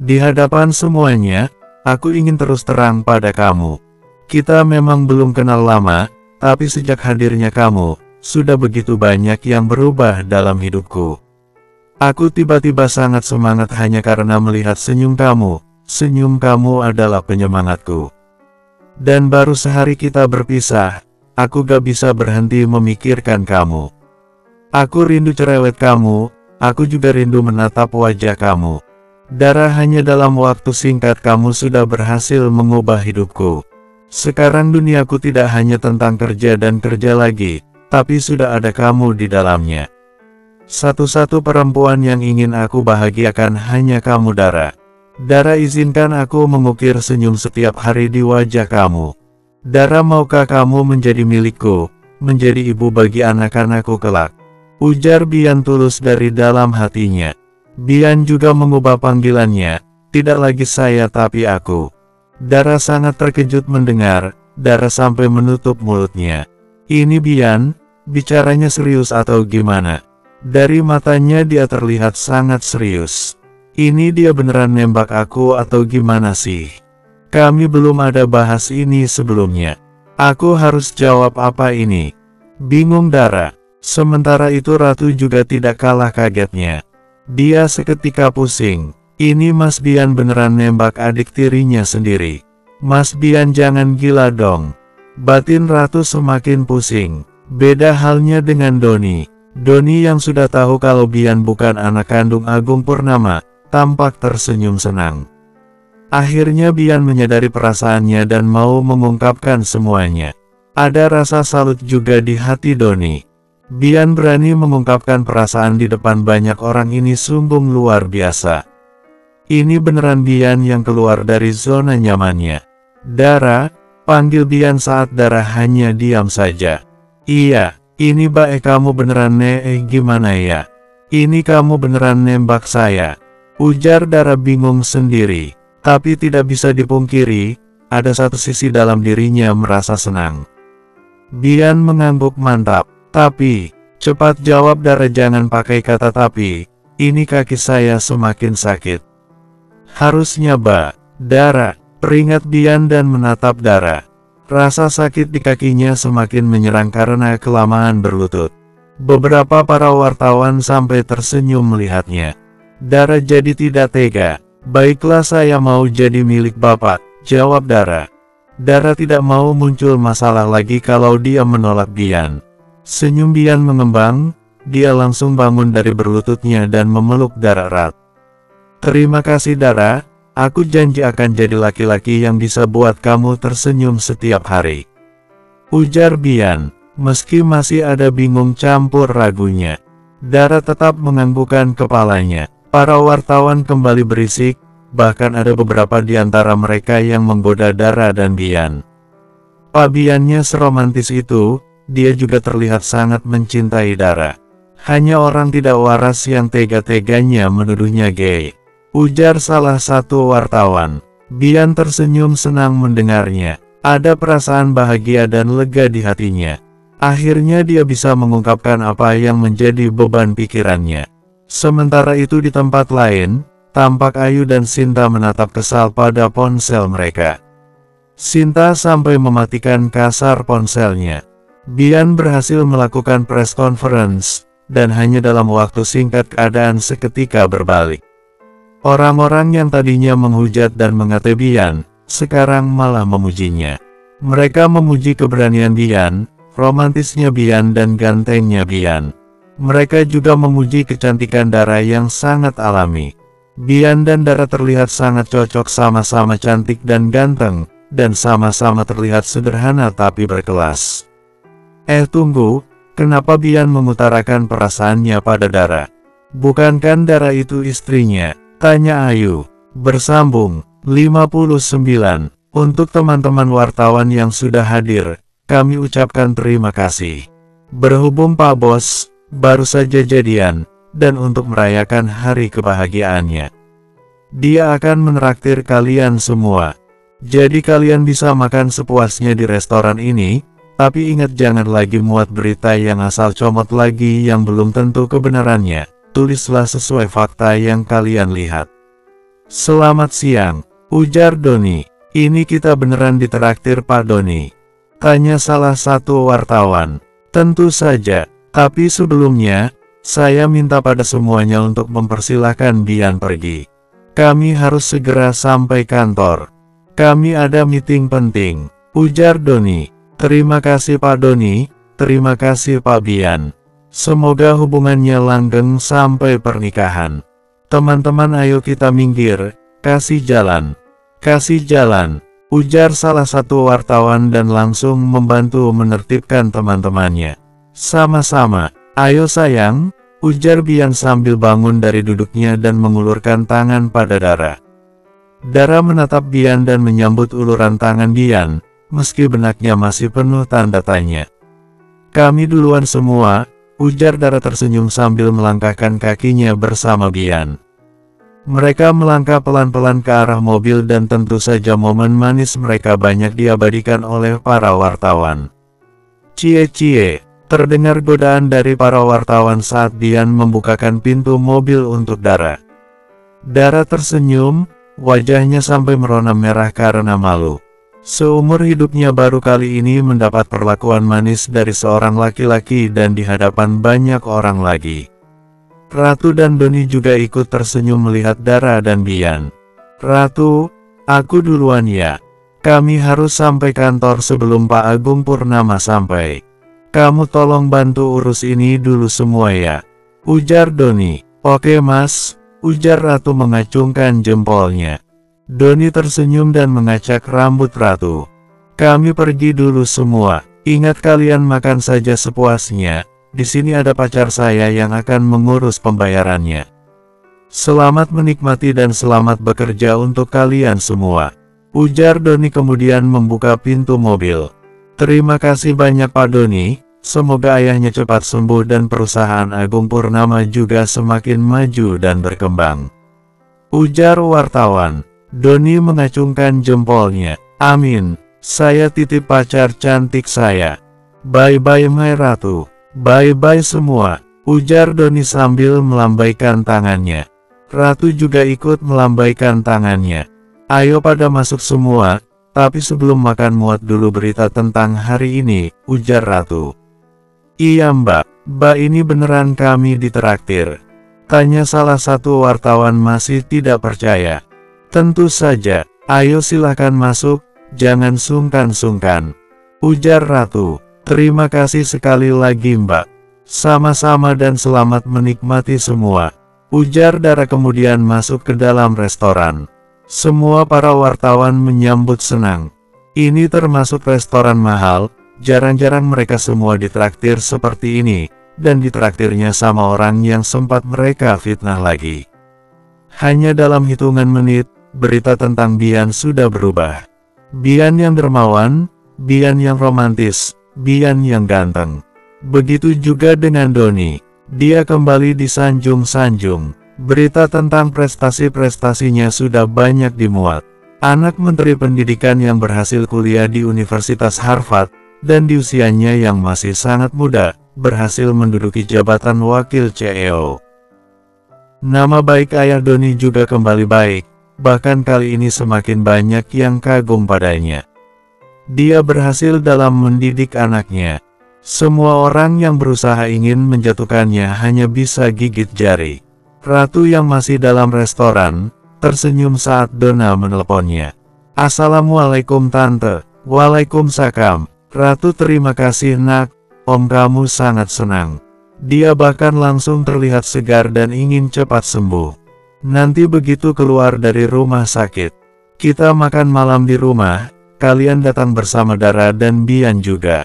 Di hadapan semuanya, aku ingin terus terang pada kamu. Kita memang belum kenal lama, Tapi sejak hadirnya kamu, sudah begitu banyak yang berubah dalam hidupku. Aku tiba-tiba sangat semangat hanya karena melihat senyum kamu. Senyum kamu adalah penyemangatku. Dan baru sehari kita berpisah, aku gak bisa berhenti memikirkan kamu. Aku rindu cerewet kamu, aku juga rindu menatap wajah kamu. Dara, hanya dalam waktu singkat kamu sudah berhasil mengubah hidupku. Sekarang duniaku tidak hanya tentang kerja dan kerja lagi, tapi sudah ada kamu di dalamnya. Satu-satu perempuan yang ingin aku bahagiakan hanya kamu, Dara. Dara, izinkan aku mengukir senyum setiap hari di wajah kamu. Dara, maukah kamu menjadi milikku, menjadi ibu bagi anak-anakku kelak? Ujar Bian tulus dari dalam hatinya. Bian juga mengubah panggilannya, tidak lagi saya tapi aku. Dara sangat terkejut mendengar, Dara sampai menutup mulutnya. Ini Bian, bicaranya serius atau gimana? Dari matanya dia terlihat sangat serius. Ini dia beneran nembak aku atau gimana sih? Kami belum ada bahas ini sebelumnya. Aku harus jawab apa ini? Bingung Dara. Sementara itu Ratu juga tidak kalah kagetnya. Dia seketika pusing. Ini Mas Bian beneran nembak adik tirinya sendiri. Mas Bian jangan gila dong. Batin Ratu semakin pusing. Beda halnya dengan Doni. Doni yang sudah tahu kalau Bian bukan anak kandung Agung Purnama, tampak tersenyum senang. Akhirnya Bian menyadari perasaannya dan mau mengungkapkan semuanya. Ada rasa salut juga di hati Doni. Bian berani mengungkapkan perasaan di depan banyak orang, ini sungguh luar biasa. Ini beneran Bian yang keluar dari zona nyamannya. Dara, panggil Bian saat Dara hanya diam saja. Iya, ini bae kamu beneran gimana ya? Ini kamu beneran nembak saya? Ujar Dara bingung sendiri. Tapi tidak bisa dipungkiri, ada satu sisi dalam dirinya merasa senang. Bian mengangguk mantap. Tapi, cepat jawab Dara, jangan pakai kata tapi. Ini kaki saya semakin sakit. Harusnya Dara, peringat Bian dan menatap Dara. Rasa sakit di kakinya semakin menyerang karena kelamaan berlutut. Beberapa para wartawan sampai tersenyum melihatnya. Dara jadi tidak tega. Baiklah, saya mau jadi milik Bapak, jawab Dara. Dara tidak mau muncul masalah lagi kalau dia menolak Bian. Senyum Bian mengembang, dia langsung bangun dari berlututnya dan memeluk Dara erat. Terima kasih Dara, aku janji akan jadi laki-laki yang bisa buat kamu tersenyum setiap hari. Ujar Bian, meski masih ada bingung campur ragunya. Dara tetap menganggukkan kepalanya. Para wartawan kembali berisik, bahkan ada beberapa di antara mereka yang menggoda Dara dan Bian. Pak Biannya seromantis itu, dia juga terlihat sangat mencintai Dara. Hanya orang tidak waras yang tega-teganya menuduhnya gay. Ujar salah satu wartawan. Bian tersenyum senang mendengarnya. Ada perasaan bahagia dan lega di hatinya. Akhirnya dia bisa mengungkapkan apa yang menjadi beban pikirannya. Sementara itu di tempat lain, tampak Ayu dan Sinta menatap kesal pada ponsel mereka. Sinta sampai mematikan kasar ponselnya. Bian berhasil melakukan press conference, dan hanya dalam waktu singkat keadaan seketika berbalik. Orang-orang yang tadinya menghujat dan mengata Bian, sekarang malah memujinya. Mereka memuji keberanian Bian, romantisnya Bian dan gantengnya Bian. Mereka juga memuji kecantikan Dara yang sangat alami. Bian dan Dara terlihat sangat cocok, sama-sama cantik dan ganteng, dan sama-sama terlihat sederhana tapi berkelas. Tunggu, kenapa Bian mengutarakan perasaannya pada Dara? Bukankah Dara itu istrinya? Tanya Ayu. Bersambung, 59. Untuk teman-teman wartawan yang sudah hadir, kami ucapkan terima kasih. Berhubung Pak Bos baru saja jadian, dan untuk merayakan hari kebahagiaannya, dia akan menraktir kalian semua. Jadi kalian bisa makan sepuasnya di restoran ini. Tapi ingat, jangan lagi muat berita yang asal comot lagi yang belum tentu kebenarannya. Tulislah sesuai fakta yang kalian lihat. Selamat siang, ujar Doni. Ini kita beneran ditraktir Pak Doni. Tanya salah satu wartawan. Tentu saja, tapi sebelumnya, saya minta pada semuanya untuk mempersilahkan Bian pergi. Kami harus segera sampai kantor. Kami ada meeting penting, ujar Doni. Terima kasih Pak Doni, terima kasih Pak Bian. Semoga hubungannya langgeng sampai pernikahan. Teman-teman ayo kita minggir, kasih jalan. Kasih jalan, ujar salah satu wartawan dan langsung membantu menertibkan teman-temannya. Sama-sama, ayo sayang, ujar Bian sambil bangun dari duduknya dan mengulurkan tangan pada Dara. Dara menatap Bian dan menyambut uluran tangan Bian, meski benaknya masih penuh tanda tanya. Kami duluan semua, ujar Dara tersenyum sambil melangkahkan kakinya bersama Bian. Mereka melangkah pelan-pelan ke arah mobil dan tentu saja momen manis mereka banyak diabadikan oleh para wartawan. Cie-cie, terdengar godaan dari para wartawan saat Bian membukakan pintu mobil untuk Dara. Dara tersenyum, wajahnya sampai merona merah karena malu. Seumur hidupnya baru kali ini mendapat perlakuan manis dari seorang laki-laki dan di hadapan banyak orang lagi. Ratu dan Doni juga ikut tersenyum melihat Dara dan Bian. Ratu, aku duluan ya. Kami harus sampai kantor sebelum Pak Agung Purnama sampai. Kamu tolong bantu urus ini dulu semua ya, ujar Doni. Oke mas, ujar Ratu mengacungkan jempolnya. Doni tersenyum dan mengacak rambut Ratu. Kami pergi dulu semua, ingat kalian makan saja sepuasnya. Di sini ada pacar saya yang akan mengurus pembayarannya. Selamat menikmati dan selamat bekerja untuk kalian semua, ujar Doni kemudian membuka pintu mobil. Terima kasih banyak Pak Doni, semoga ayahnya cepat sembuh dan perusahaan Agung Purnama juga semakin maju dan berkembang, ujar wartawan. Doni mengacungkan jempolnya. Amin, saya titip pacar cantik saya. Bye-bye my Ratu. Bye-bye semua, ujar Doni sambil melambaikan tangannya. Ratu juga ikut melambaikan tangannya. Ayo pada masuk semua, tapi sebelum makan muat dulu berita tentang hari ini, ujar Ratu. Iya mbak ini beneran kami ditraktir? Tanya salah satu wartawan masih tidak percaya. Tentu saja, ayo silahkan masuk, jangan sungkan-sungkan, ujar Ratu. Terima kasih sekali lagi mbak. Sama-sama dan selamat menikmati semua, ujar Dara kemudian masuk ke dalam restoran. Semua para wartawan menyambut senang. Ini termasuk restoran mahal, jarang-jarang mereka semua ditraktir seperti ini, dan ditraktirnya sama orang yang sempat mereka fitnah lagi. Hanya dalam hitungan menit, berita tentang Bian sudah berubah. Bian yang dermawan, Bian yang romantis, Bian yang ganteng. Begitu juga dengan Doni. Dia kembali disanjung-sanjung. Berita tentang prestasi-prestasinya sudah banyak dimuat. Anak Menteri Pendidikan yang berhasil kuliah di Universitas Harvard, dan di usianya yang masih sangat muda, berhasil menduduki jabatan wakil CEO. Nama baik ayah Doni juga kembali baik, bahkan kali ini semakin banyak yang kagum padanya. Dia berhasil dalam mendidik anaknya. Semua orang yang berusaha ingin menjatuhkannya hanya bisa gigit jari. Ratu yang masih dalam restoran, tersenyum saat Donna meneleponnya. Assalamualaikum tante. Waalaikumsalam. Ratu terima kasih nak, om kamu sangat senang. Dia bahkan langsung terlihat segar dan ingin cepat sembuh. Nanti begitu keluar dari rumah sakit, kita makan malam di rumah. Kalian datang bersama Dara dan Bian juga.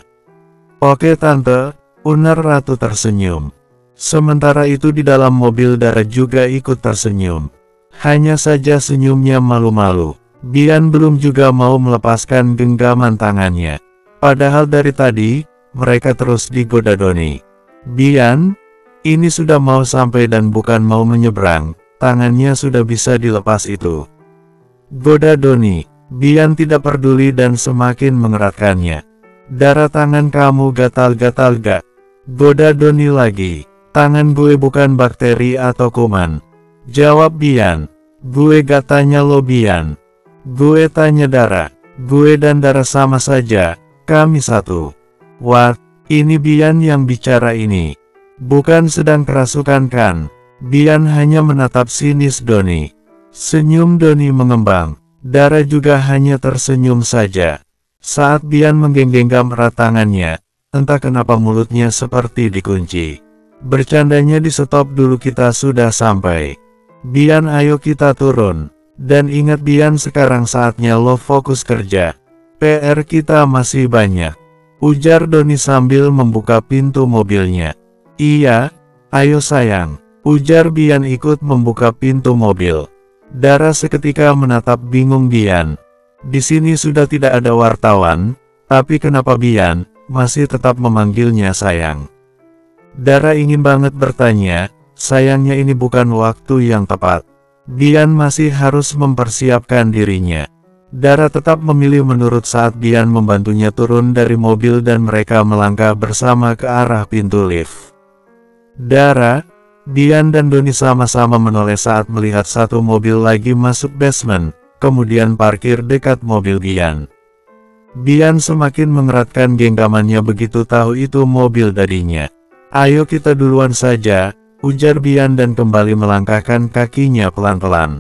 Oke tante, unar Ratu tersenyum. Sementara itu di dalam mobil Dara juga ikut tersenyum. Hanya saja senyumnya malu-malu. Bian belum juga mau melepaskan genggaman tangannya. Padahal dari tadi, mereka terus digoda Doni. Bian, ini sudah mau sampai dan bukan mau menyeberang, tangannya sudah bisa dilepas itu, goda Doni. Bian tidak peduli dan semakin mengeratkannya. Darah tangan kamu gatal-gatal gak? Goda Doni lagi. Tangan gue bukan bakteri atau kuman. Jawab Bian. Gue gak tanya lo Bian. Gue tanya Dara. Gue dan Dara sama saja, Kami satu. What? Ini Bian yang bicara ini. Bukan sedang kerasukan kan? Bian hanya menatap sinis Doni. Senyum Doni mengembang. Dara juga hanya tersenyum saja. Saat Bian menggenggam erat tangannya, entah kenapa mulutnya seperti dikunci. Bercandanya di stop dulu, kita sudah sampai. Bian, ayo kita turun. Dan ingat Bian, sekarang saatnya lo fokus kerja. PR kita masih banyak. Ujar Doni sambil membuka pintu mobilnya. Iya, ayo sayang. Ujar Bian ikut membuka pintu mobil. Dara seketika menatap bingung Bian. Di sini sudah tidak ada wartawan, tapi kenapa Bian masih tetap memanggilnya sayang? Dara ingin banget bertanya, sayangnya ini bukan waktu yang tepat. Bian masih harus mempersiapkan dirinya. Dara tetap memilih menurut saat Bian membantunya turun dari mobil dan mereka melangkah bersama ke arah pintu lift. Dara, Bian dan Doni sama-sama menoleh saat melihat satu mobil lagi masuk basement, kemudian parkir dekat mobil Bian. Bian semakin mengeratkan genggamannya begitu tahu itu mobil dadinya. Ayo kita duluan saja, ujar Bian dan kembali melangkahkan kakinya pelan-pelan.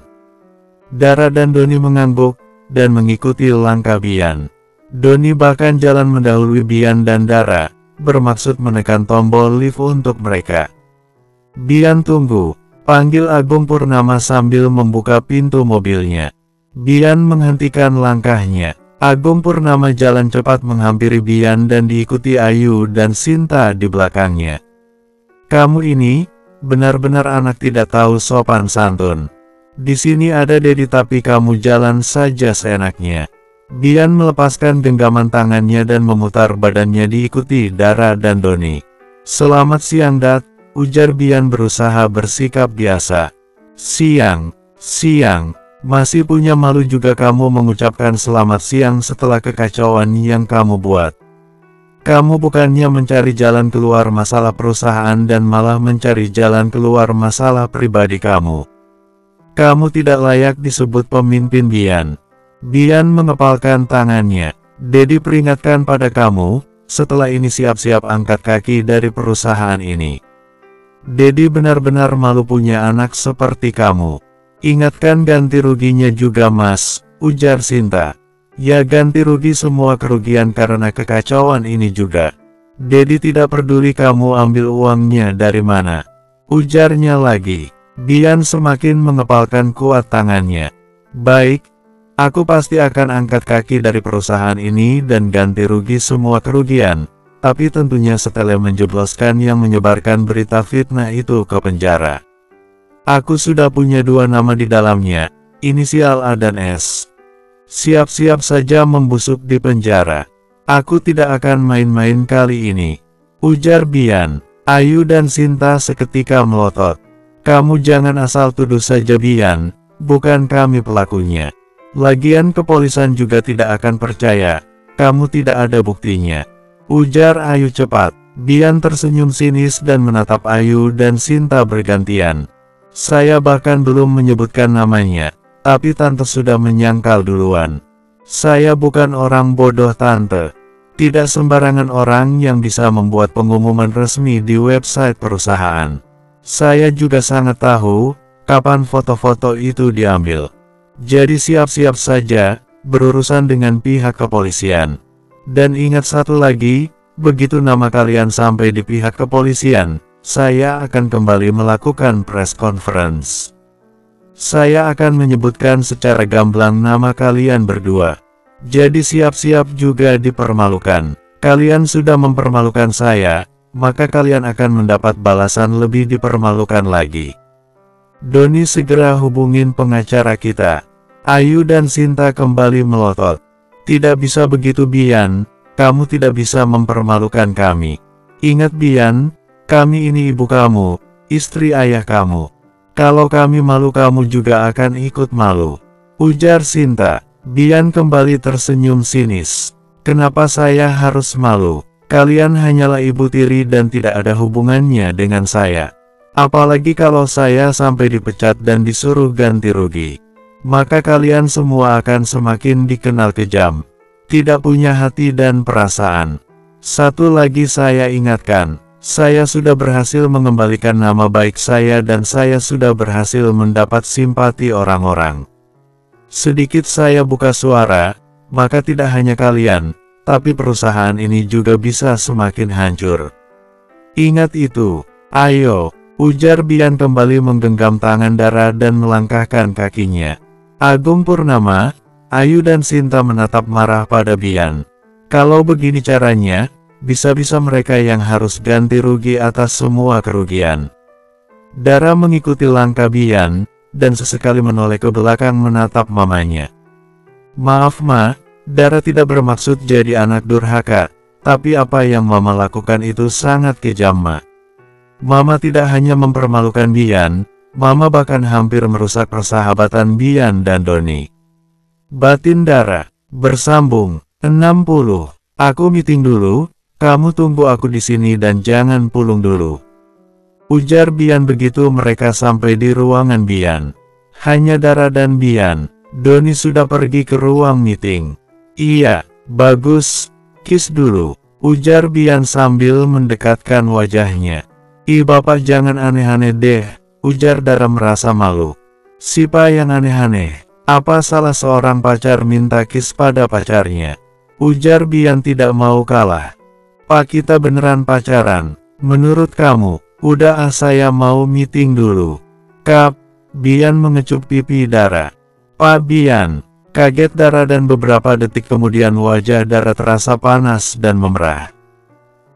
Dara dan Doni mengangguk dan mengikuti langkah Bian. Doni bahkan jalan mendahului Bian dan Dara, bermaksud menekan tombol lift untuk mereka. Bian, tunggu, panggil Agung Purnama sambil membuka pintu mobilnya. Bian menghentikan langkahnya. Agung Purnama jalan cepat menghampiri Bian dan diikuti Ayu dan Sinta di belakangnya. Kamu ini benar-benar anak tidak tahu sopan santun. Di sini ada Dedi tapi kamu jalan saja seenaknya. Bian melepaskan genggaman tangannya dan memutar badannya diikuti Dara dan Doni. Selamat siang Dat, ujar Bian berusaha bersikap biasa. Siang, masih punya malu juga kamu mengucapkan selamat siang setelah kekacauan yang kamu buat. Kamu bukannya mencari jalan keluar masalah perusahaan dan malah mencari jalan keluar masalah pribadi kamu. Kamu tidak layak disebut pemimpin Bian. Bian mengepalkan tangannya. Dedi peringatkan pada kamu, setelah ini siap-siap angkat kaki dari perusahaan ini. Dedi benar-benar malu punya anak seperti kamu. Ingatkan ganti ruginya juga Mas, ujar Sinta. Ya ganti rugi semua kerugian karena kekacauan ini juga. Dedi tidak peduli kamu ambil uangnya dari mana, ujarnya lagi. Bian semakin mengepalkan kuat tangannya. Baik, aku pasti akan angkat kaki dari perusahaan ini dan ganti rugi semua kerugian. Tapi tentunya setelah menjebloskan yang menyebarkan berita fitnah itu ke penjara. Aku sudah punya dua nama di dalamnya, inisial A dan S. Siap-siap saja membusuk di penjara. Aku tidak akan main-main kali ini, ujar Bian. Ayu dan Sinta seketika melotot. Kamu jangan asal tuduh saja Bian, bukan kami pelakunya. Lagian kepolisian juga tidak akan percaya, kamu tidak ada buktinya, ujar Ayu cepat. Bian tersenyum sinis dan menatap Ayu dan Sinta bergantian. Saya bahkan belum menyebutkan namanya, tapi Tante sudah menyangkal duluan. Saya bukan orang bodoh Tante. Tidak sembarangan orang yang bisa membuat pengumuman resmi di website perusahaan. Saya juga sangat tahu, kapan foto-foto itu diambil. Jadi siap-siap saja, berurusan dengan pihak kepolisian. Dan ingat satu lagi, begitu nama kalian sampai di pihak kepolisian, saya akan kembali melakukan press conference. Saya akan menyebutkan secara gamblang nama kalian berdua. Jadi siap-siap juga dipermalukan. Kalian sudah mempermalukan saya, maka kalian akan mendapat balasan lebih dipermalukan lagi. Doni segera hubungin pengacara kita. Ayu dan Sinta kembali melotot. Tidak bisa begitu Bian, kamu tidak bisa mempermalukan kami. Ingat Bian, kami ini ibu kamu, istri ayah kamu. Kalau kami malu kamu juga akan ikut malu, ujar Sinta. Bian kembali tersenyum sinis. Kenapa saya harus malu? Kalian hanyalah ibu tiri dan tidak ada hubungannya dengan saya. Apalagi kalau saya sampai dipecat dan disuruh ganti rugi. Maka kalian semua akan semakin dikenal kejam. tidak punya hati dan perasaan. Satu lagi saya ingatkan, saya sudah berhasil mengembalikan nama baik saya dan saya sudah berhasil mendapat simpati orang-orang. Sedikit saya buka suara, maka tidak hanya kalian, tapi perusahaan ini juga bisa semakin hancur. Ingat itu, ayo, ujar Bian kembali menggenggam tangan Dara dan melangkahkan kakinya. Agung Purnama, Ayu dan Sinta menatap marah pada Bian. Kalau begini caranya, bisa-bisa mereka yang harus ganti rugi atas semua kerugian. Dara mengikuti langkah Bian, dan sesekali menoleh ke belakang menatap mamanya. Maaf Ma, Dara tidak bermaksud jadi anak durhaka, tapi apa yang Mama lakukan itu sangat kejam Ma. Mama tidak hanya mempermalukan Bian, Mama bahkan hampir merusak persahabatan Bian dan Doni. Batin Dara bersambung. 60. Aku meeting dulu, kamu tunggu aku di sini dan jangan pulung dulu. Ujar Bian begitu mereka sampai di ruangan Bian. Hanya Dara dan Bian. Doni sudah pergi ke ruang meeting. Iya, bagus, kiss dulu. Ujar Bian sambil mendekatkan wajahnya. Ih bapak jangan aneh-aneh deh, ujar Dara merasa malu. Siapa yang aneh-aneh? Apa salah seorang pacar minta kiss pada pacarnya? Ujar Bian tidak mau kalah. Pak kita beneran pacaran, menurut kamu, udah saya mau meeting dulu. Kap, Bian mengecup pipi Dara. Pak Bian, kaget Dara dan beberapa detik kemudian wajah Dara terasa panas dan memerah.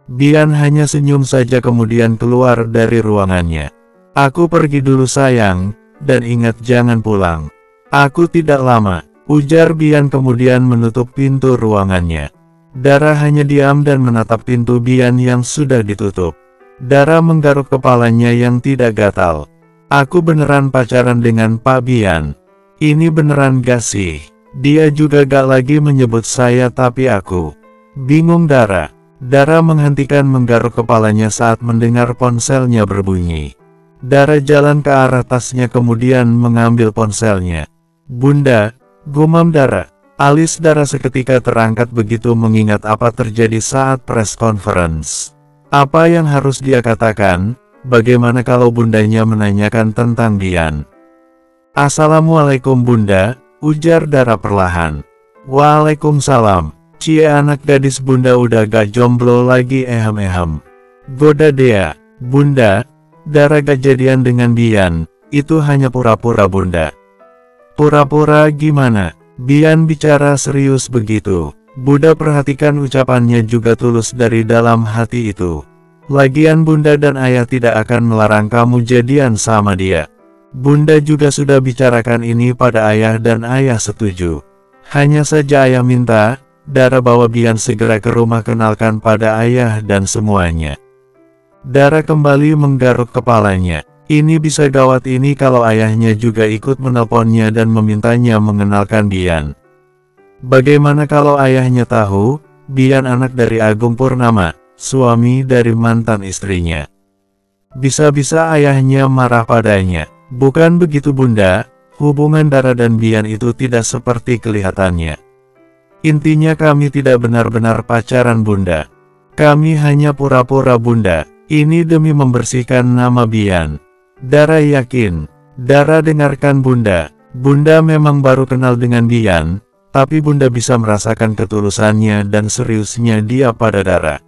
Bian hanya senyum saja kemudian keluar dari ruangannya. Aku pergi dulu sayang, dan ingat jangan pulang. Aku tidak lama, ujar Bian kemudian menutup pintu ruangannya. Dara hanya diam dan menatap pintu Bian yang sudah ditutup. Dara menggaruk kepalanya yang tidak gatal. Aku beneran pacaran dengan Pak Bian. Ini beneran gak sih? Dia juga gak lagi menyebut saya tapi aku. Bingung Dara. Dara menghentikan menggaruk kepalanya saat mendengar ponselnya berbunyi. Dara jalan ke arah tasnya kemudian mengambil ponselnya. Bunda, gumam Dara. Alis Dara seketika terangkat begitu mengingat apa terjadi saat press conference. Apa yang harus dia katakan? Bagaimana kalau bundanya menanyakan tentang Bian? Assalamualaikum Bunda, ujar Dara perlahan. Waalaikumsalam. Cie anak gadis Bunda udah gak jomblo lagi ehem-ehem. Goda dia. Bunda, Dara gak jadian dengan Bian, itu hanya pura-pura Bunda. Pura-pura gimana? Bian bicara serius begitu. Bunda perhatikan ucapannya juga tulus dari dalam hati itu. Lagian Bunda dan Ayah tidak akan melarang kamu jadian sama dia. Bunda juga sudah bicarakan ini pada Ayah dan Ayah setuju. Hanya saja Ayah minta, Dara bawa Bian segera ke rumah kenalkan pada Ayah dan semuanya. Dara kembali menggaruk kepalanya. Ini bisa gawat ini kalau ayahnya juga ikut menelponnya dan memintanya mengenalkan Bian. Bagaimana kalau ayahnya tahu, Bian anak dari Agung Purnama, suami dari mantan istrinya? Bisa-bisa ayahnya marah padanya. Bukan begitu Bunda, hubungan Dara dan Bian itu tidak seperti kelihatannya. Intinya kami tidak benar-benar pacaran Bunda. Kami hanya pura-pura Bunda, ini demi membersihkan nama Bian. Dara yakin. Dara dengarkan Bunda. Bunda memang baru kenal dengan Bian, tapi Bunda bisa merasakan ketulusannya dan seriusnya dia pada Dara.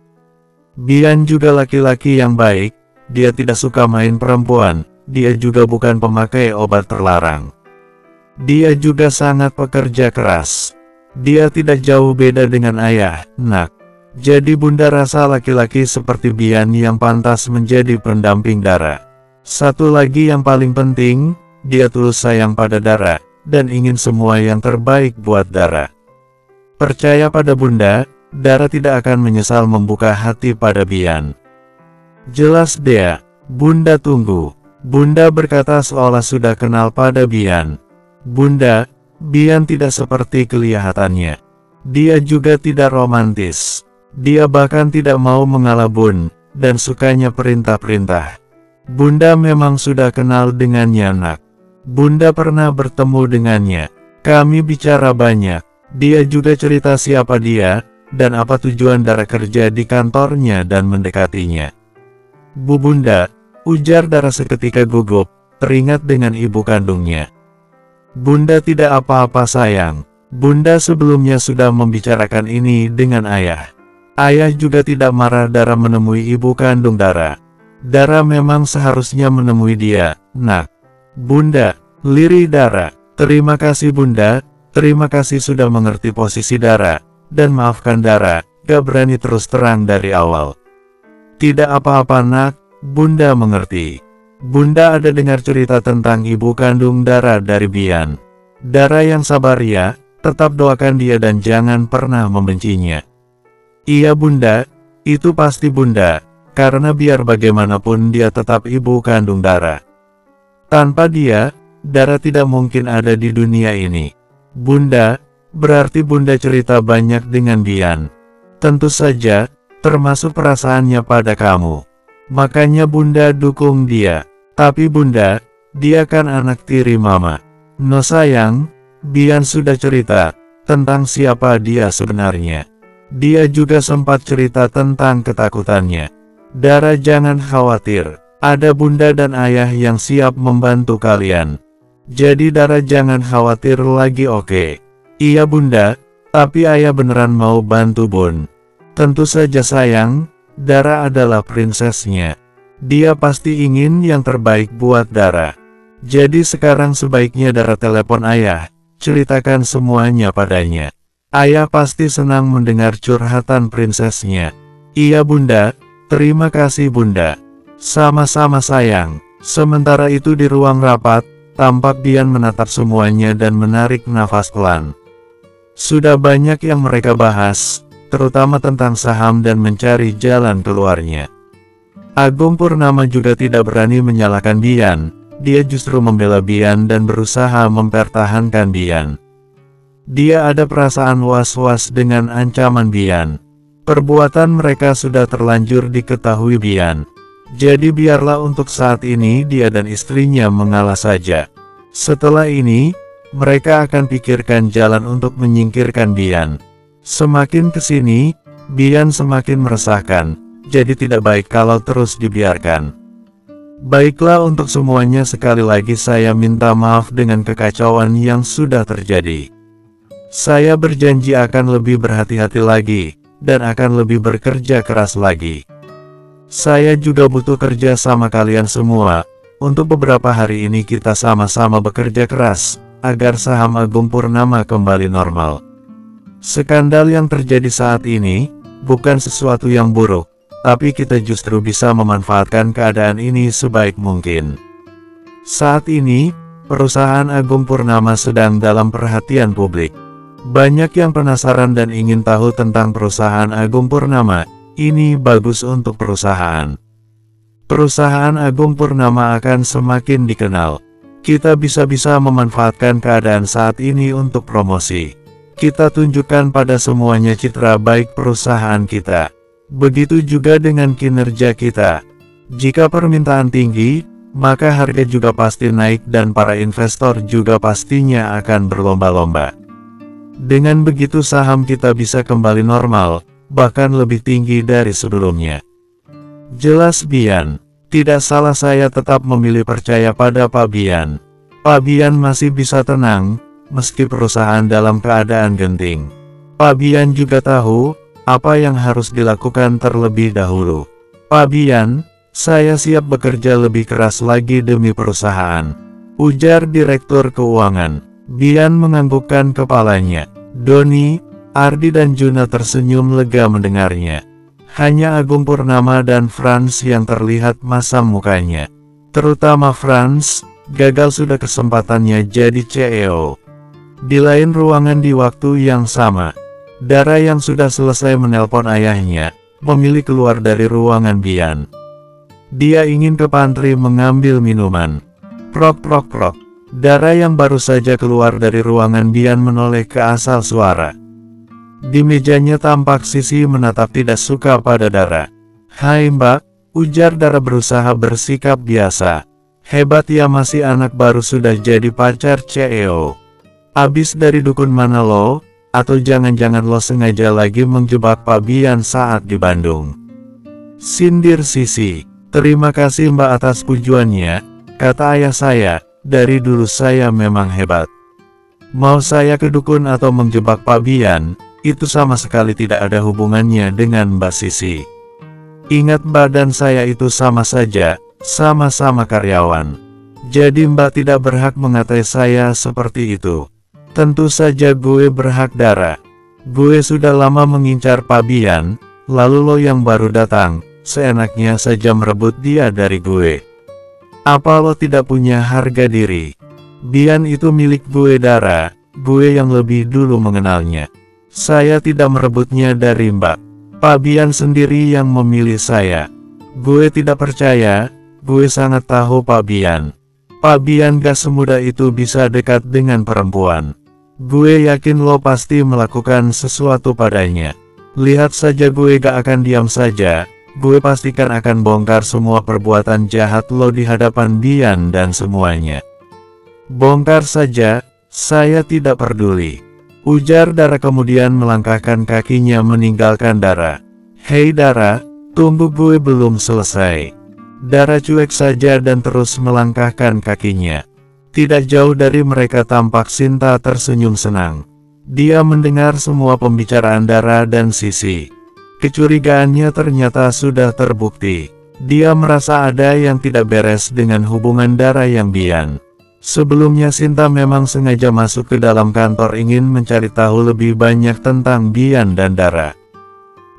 Bian juga laki-laki yang baik, dia tidak suka main perempuan, dia juga bukan pemakai obat terlarang. Dia juga sangat pekerja keras. Dia tidak jauh beda dengan ayah, nak. Jadi Bunda rasa laki-laki seperti Bian yang pantas menjadi pendamping Dara. Satu lagi yang paling penting, dia tulus sayang pada Dara, dan ingin semua yang terbaik buat Dara. Percaya pada Bunda, Dara tidak akan menyesal membuka hati pada Bian. Jelas deh, Bunda tunggu. Bunda berkata seolah sudah kenal pada Bian. Bunda, Bian tidak seperti kelihatannya. Dia juga tidak romantis. Dia bahkan tidak mau mengalah Bun, dan sukanya perintah-perintah. Bunda memang sudah kenal dengannya nak. Bunda pernah bertemu dengannya. Kami bicara banyak. Dia juga cerita siapa dia, dan apa tujuan Dara kerja di kantornya dan mendekatinya. "Bu Bunda," ujar Dara seketika gugup, teringat dengan ibu kandungnya. "Bunda tidak apa-apa sayang. Bunda sebelumnya sudah membicarakan ini dengan ayah. Ayah juga tidak marah." Dara menemui ibu kandung Dara. "Dara memang seharusnya menemui dia, nak." "Bunda," lirih Dara. "Terima kasih Bunda, terima kasih sudah mengerti posisi Dara, dan maafkan Dara, gak berani terus terang dari awal." "Tidak apa-apa nak, Bunda mengerti." Bunda ada dengar cerita tentang ibu kandung Dara dari Bian. "Dara yang sabar ya, tetap doakan dia dan jangan pernah membencinya." "Iya Bunda, itu pasti Bunda, karena biar bagaimanapun dia tetap ibu kandung Dara. Tanpa dia, Dara tidak mungkin ada di dunia ini." "Bunda, berarti Bunda cerita banyak dengan Bian." "Tentu saja, termasuk perasaannya pada kamu. Makanya Bunda dukung dia." "Tapi Bunda, dia kan anak tiri Mama." "No sayang, Bian sudah cerita tentang siapa dia sebenarnya. Dia juga sempat cerita tentang ketakutannya." "Dara jangan khawatir, ada Bunda dan Ayah yang siap membantu kalian. Jadi Dara jangan khawatir lagi oke?" "Iya Bunda, tapi Ayah beneran mau bantu Bun." "Tentu saja sayang, Dara adalah prinsesnya. Dia pasti ingin yang terbaik buat Dara. Jadi sekarang sebaiknya Dara telepon Ayah, ceritakan semuanya padanya. Ayah pasti senang mendengar curhatan prinsesnya." "Iya Bunda, terima kasih Bunda." "Sama-sama sayang." Sementara itu di ruang rapat, tampak Bian menatap semuanya dan menarik nafas pelan. Sudah banyak yang mereka bahas, terutama tentang saham dan mencari jalan keluarnya. Agung Purnama juga tidak berani menyalahkan Bian, dia justru membela Bian dan berusaha mempertahankan Bian. Dia ada perasaan was-was dengan ancaman Bian. Perbuatan mereka sudah terlanjur diketahui Bian. Jadi biarlah untuk saat ini dia dan istrinya mengalah saja. Setelah ini, mereka akan pikirkan jalan untuk menyingkirkan Bian. Semakin kesini, Bian semakin meresahkan, jadi tidak baik kalau terus dibiarkan. Baiklah untuk semuanya sekali lagi saya minta maaf dengan kekacauan yang sudah terjadi. Saya berjanji akan lebih berhati-hati lagi, dan akan lebih bekerja keras lagi. Saya juga butuh kerja sama kalian semua. Untuk beberapa hari ini kita sama-sama bekerja keras, agar saham Agung Purnama kembali normal. Skandal yang terjadi saat ini, bukan sesuatu yang buruk, tapi kita justru bisa memanfaatkan keadaan ini sebaik mungkin. Saat ini, perusahaan Agung Purnama sedang dalam perhatian publik. Banyak yang penasaran dan ingin tahu tentang perusahaan Agung Purnama. Ini bagus untuk perusahaan. Perusahaan Agung Purnama akan semakin dikenal. Kita bisa-bisa memanfaatkan keadaan saat ini untuk promosi. Kita tunjukkan pada semuanya citra baik perusahaan kita. Begitu juga dengan kinerja kita. Jika permintaan tinggi, maka harga juga pasti naik dan para investor juga pastinya akan berlomba-lomba. Dengan begitu saham kita bisa kembali normal, bahkan lebih tinggi dari sebelumnya. Jelas Bian, tidak salah saya tetap memilih percaya pada Pak Bian. Pak Bian masih bisa tenang, meski perusahaan dalam keadaan genting. Pak Bian juga tahu, apa yang harus dilakukan terlebih dahulu. "Pak Bian, saya siap bekerja lebih keras lagi demi perusahaan," ujar Direktur Keuangan. Bian menganggukkan kepalanya. Doni, Ardi dan Juna tersenyum lega mendengarnya. Hanya Agung Purnama dan Frans yang terlihat masam mukanya. Terutama Frans, gagal sudah kesempatannya jadi CEO. Di lain ruangan di waktu yang sama, Dara yang sudah selesai menelpon ayahnya, memilih keluar dari ruangan Bian. Dia ingin ke pantry mengambil minuman. Prok prok prok. Dara yang baru saja keluar dari ruangan Bian menoleh ke asal suara. Di mejanya tampak Sisi menatap tidak suka pada Dara. "Hai Mbak," ujar Dara berusaha bersikap biasa. "Hebat ya, masih anak baru sudah jadi pacar CEO. Abis dari dukun mana lo?" Atau jangan-jangan lo sengaja lagi menjebak Pak Bian saat di Bandung? Sindir Sisi. Terima kasih Mbak atas pujuannya, kata ayah saya, dari dulu saya memang hebat. Mau saya ke dukun atau menjebak Pak Bian, itu sama sekali tidak ada hubungannya dengan Mbak Sisi. Ingat badan saya itu sama saja, sama-sama karyawan. Jadi Mbak tidak berhak mengatai saya seperti itu. Tentu saja gue berhak Dara. Gue sudah lama mengincar Pak Bian, lalu lo yang baru datang, seenaknya saja merebut dia dari gue. Apa lo tidak punya harga diri? Bian itu milik gue Dara, gue yang lebih dulu mengenalnya. Saya tidak merebutnya dari Mbak. Pak Bian sendiri yang memilih saya. Gue tidak percaya, gue sangat tahu Pak Bian. Pak Bian gak semudah itu bisa dekat dengan perempuan. Gue yakin lo pasti melakukan sesuatu padanya. Lihat saja gue gak akan diam saja. Gue pastikan akan bongkar semua perbuatan jahat lo di hadapan Bian dan semuanya. Bongkar saja, saya tidak peduli. Ujar Dara kemudian melangkahkan kakinya meninggalkan Dara. Hei Dara, tunggu gue belum selesai. Dara cuek saja dan terus melangkahkan kakinya. Tidak jauh dari mereka tampak Sinta tersenyum senang. Dia mendengar semua pembicaraan Dara dan Sisi. Kecurigaannya ternyata sudah terbukti. Dia merasa ada yang tidak beres dengan hubungan Dara yang Bian. Sebelumnya Sinta memang sengaja masuk ke dalam kantor ingin mencari tahu lebih banyak tentang Bian dan Dara.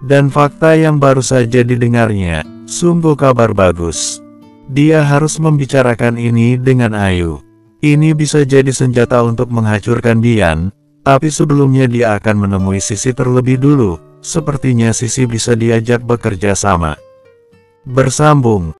Dan fakta yang baru saja didengarnya, sungguh kabar bagus. Dia harus membicarakan ini dengan Ayu. Ini bisa jadi senjata untuk menghancurkan Bian, tapi sebelumnya dia akan menemui Sisi terlebih dulu. Sepertinya Sisi bisa diajak bekerja sama. Bersambung.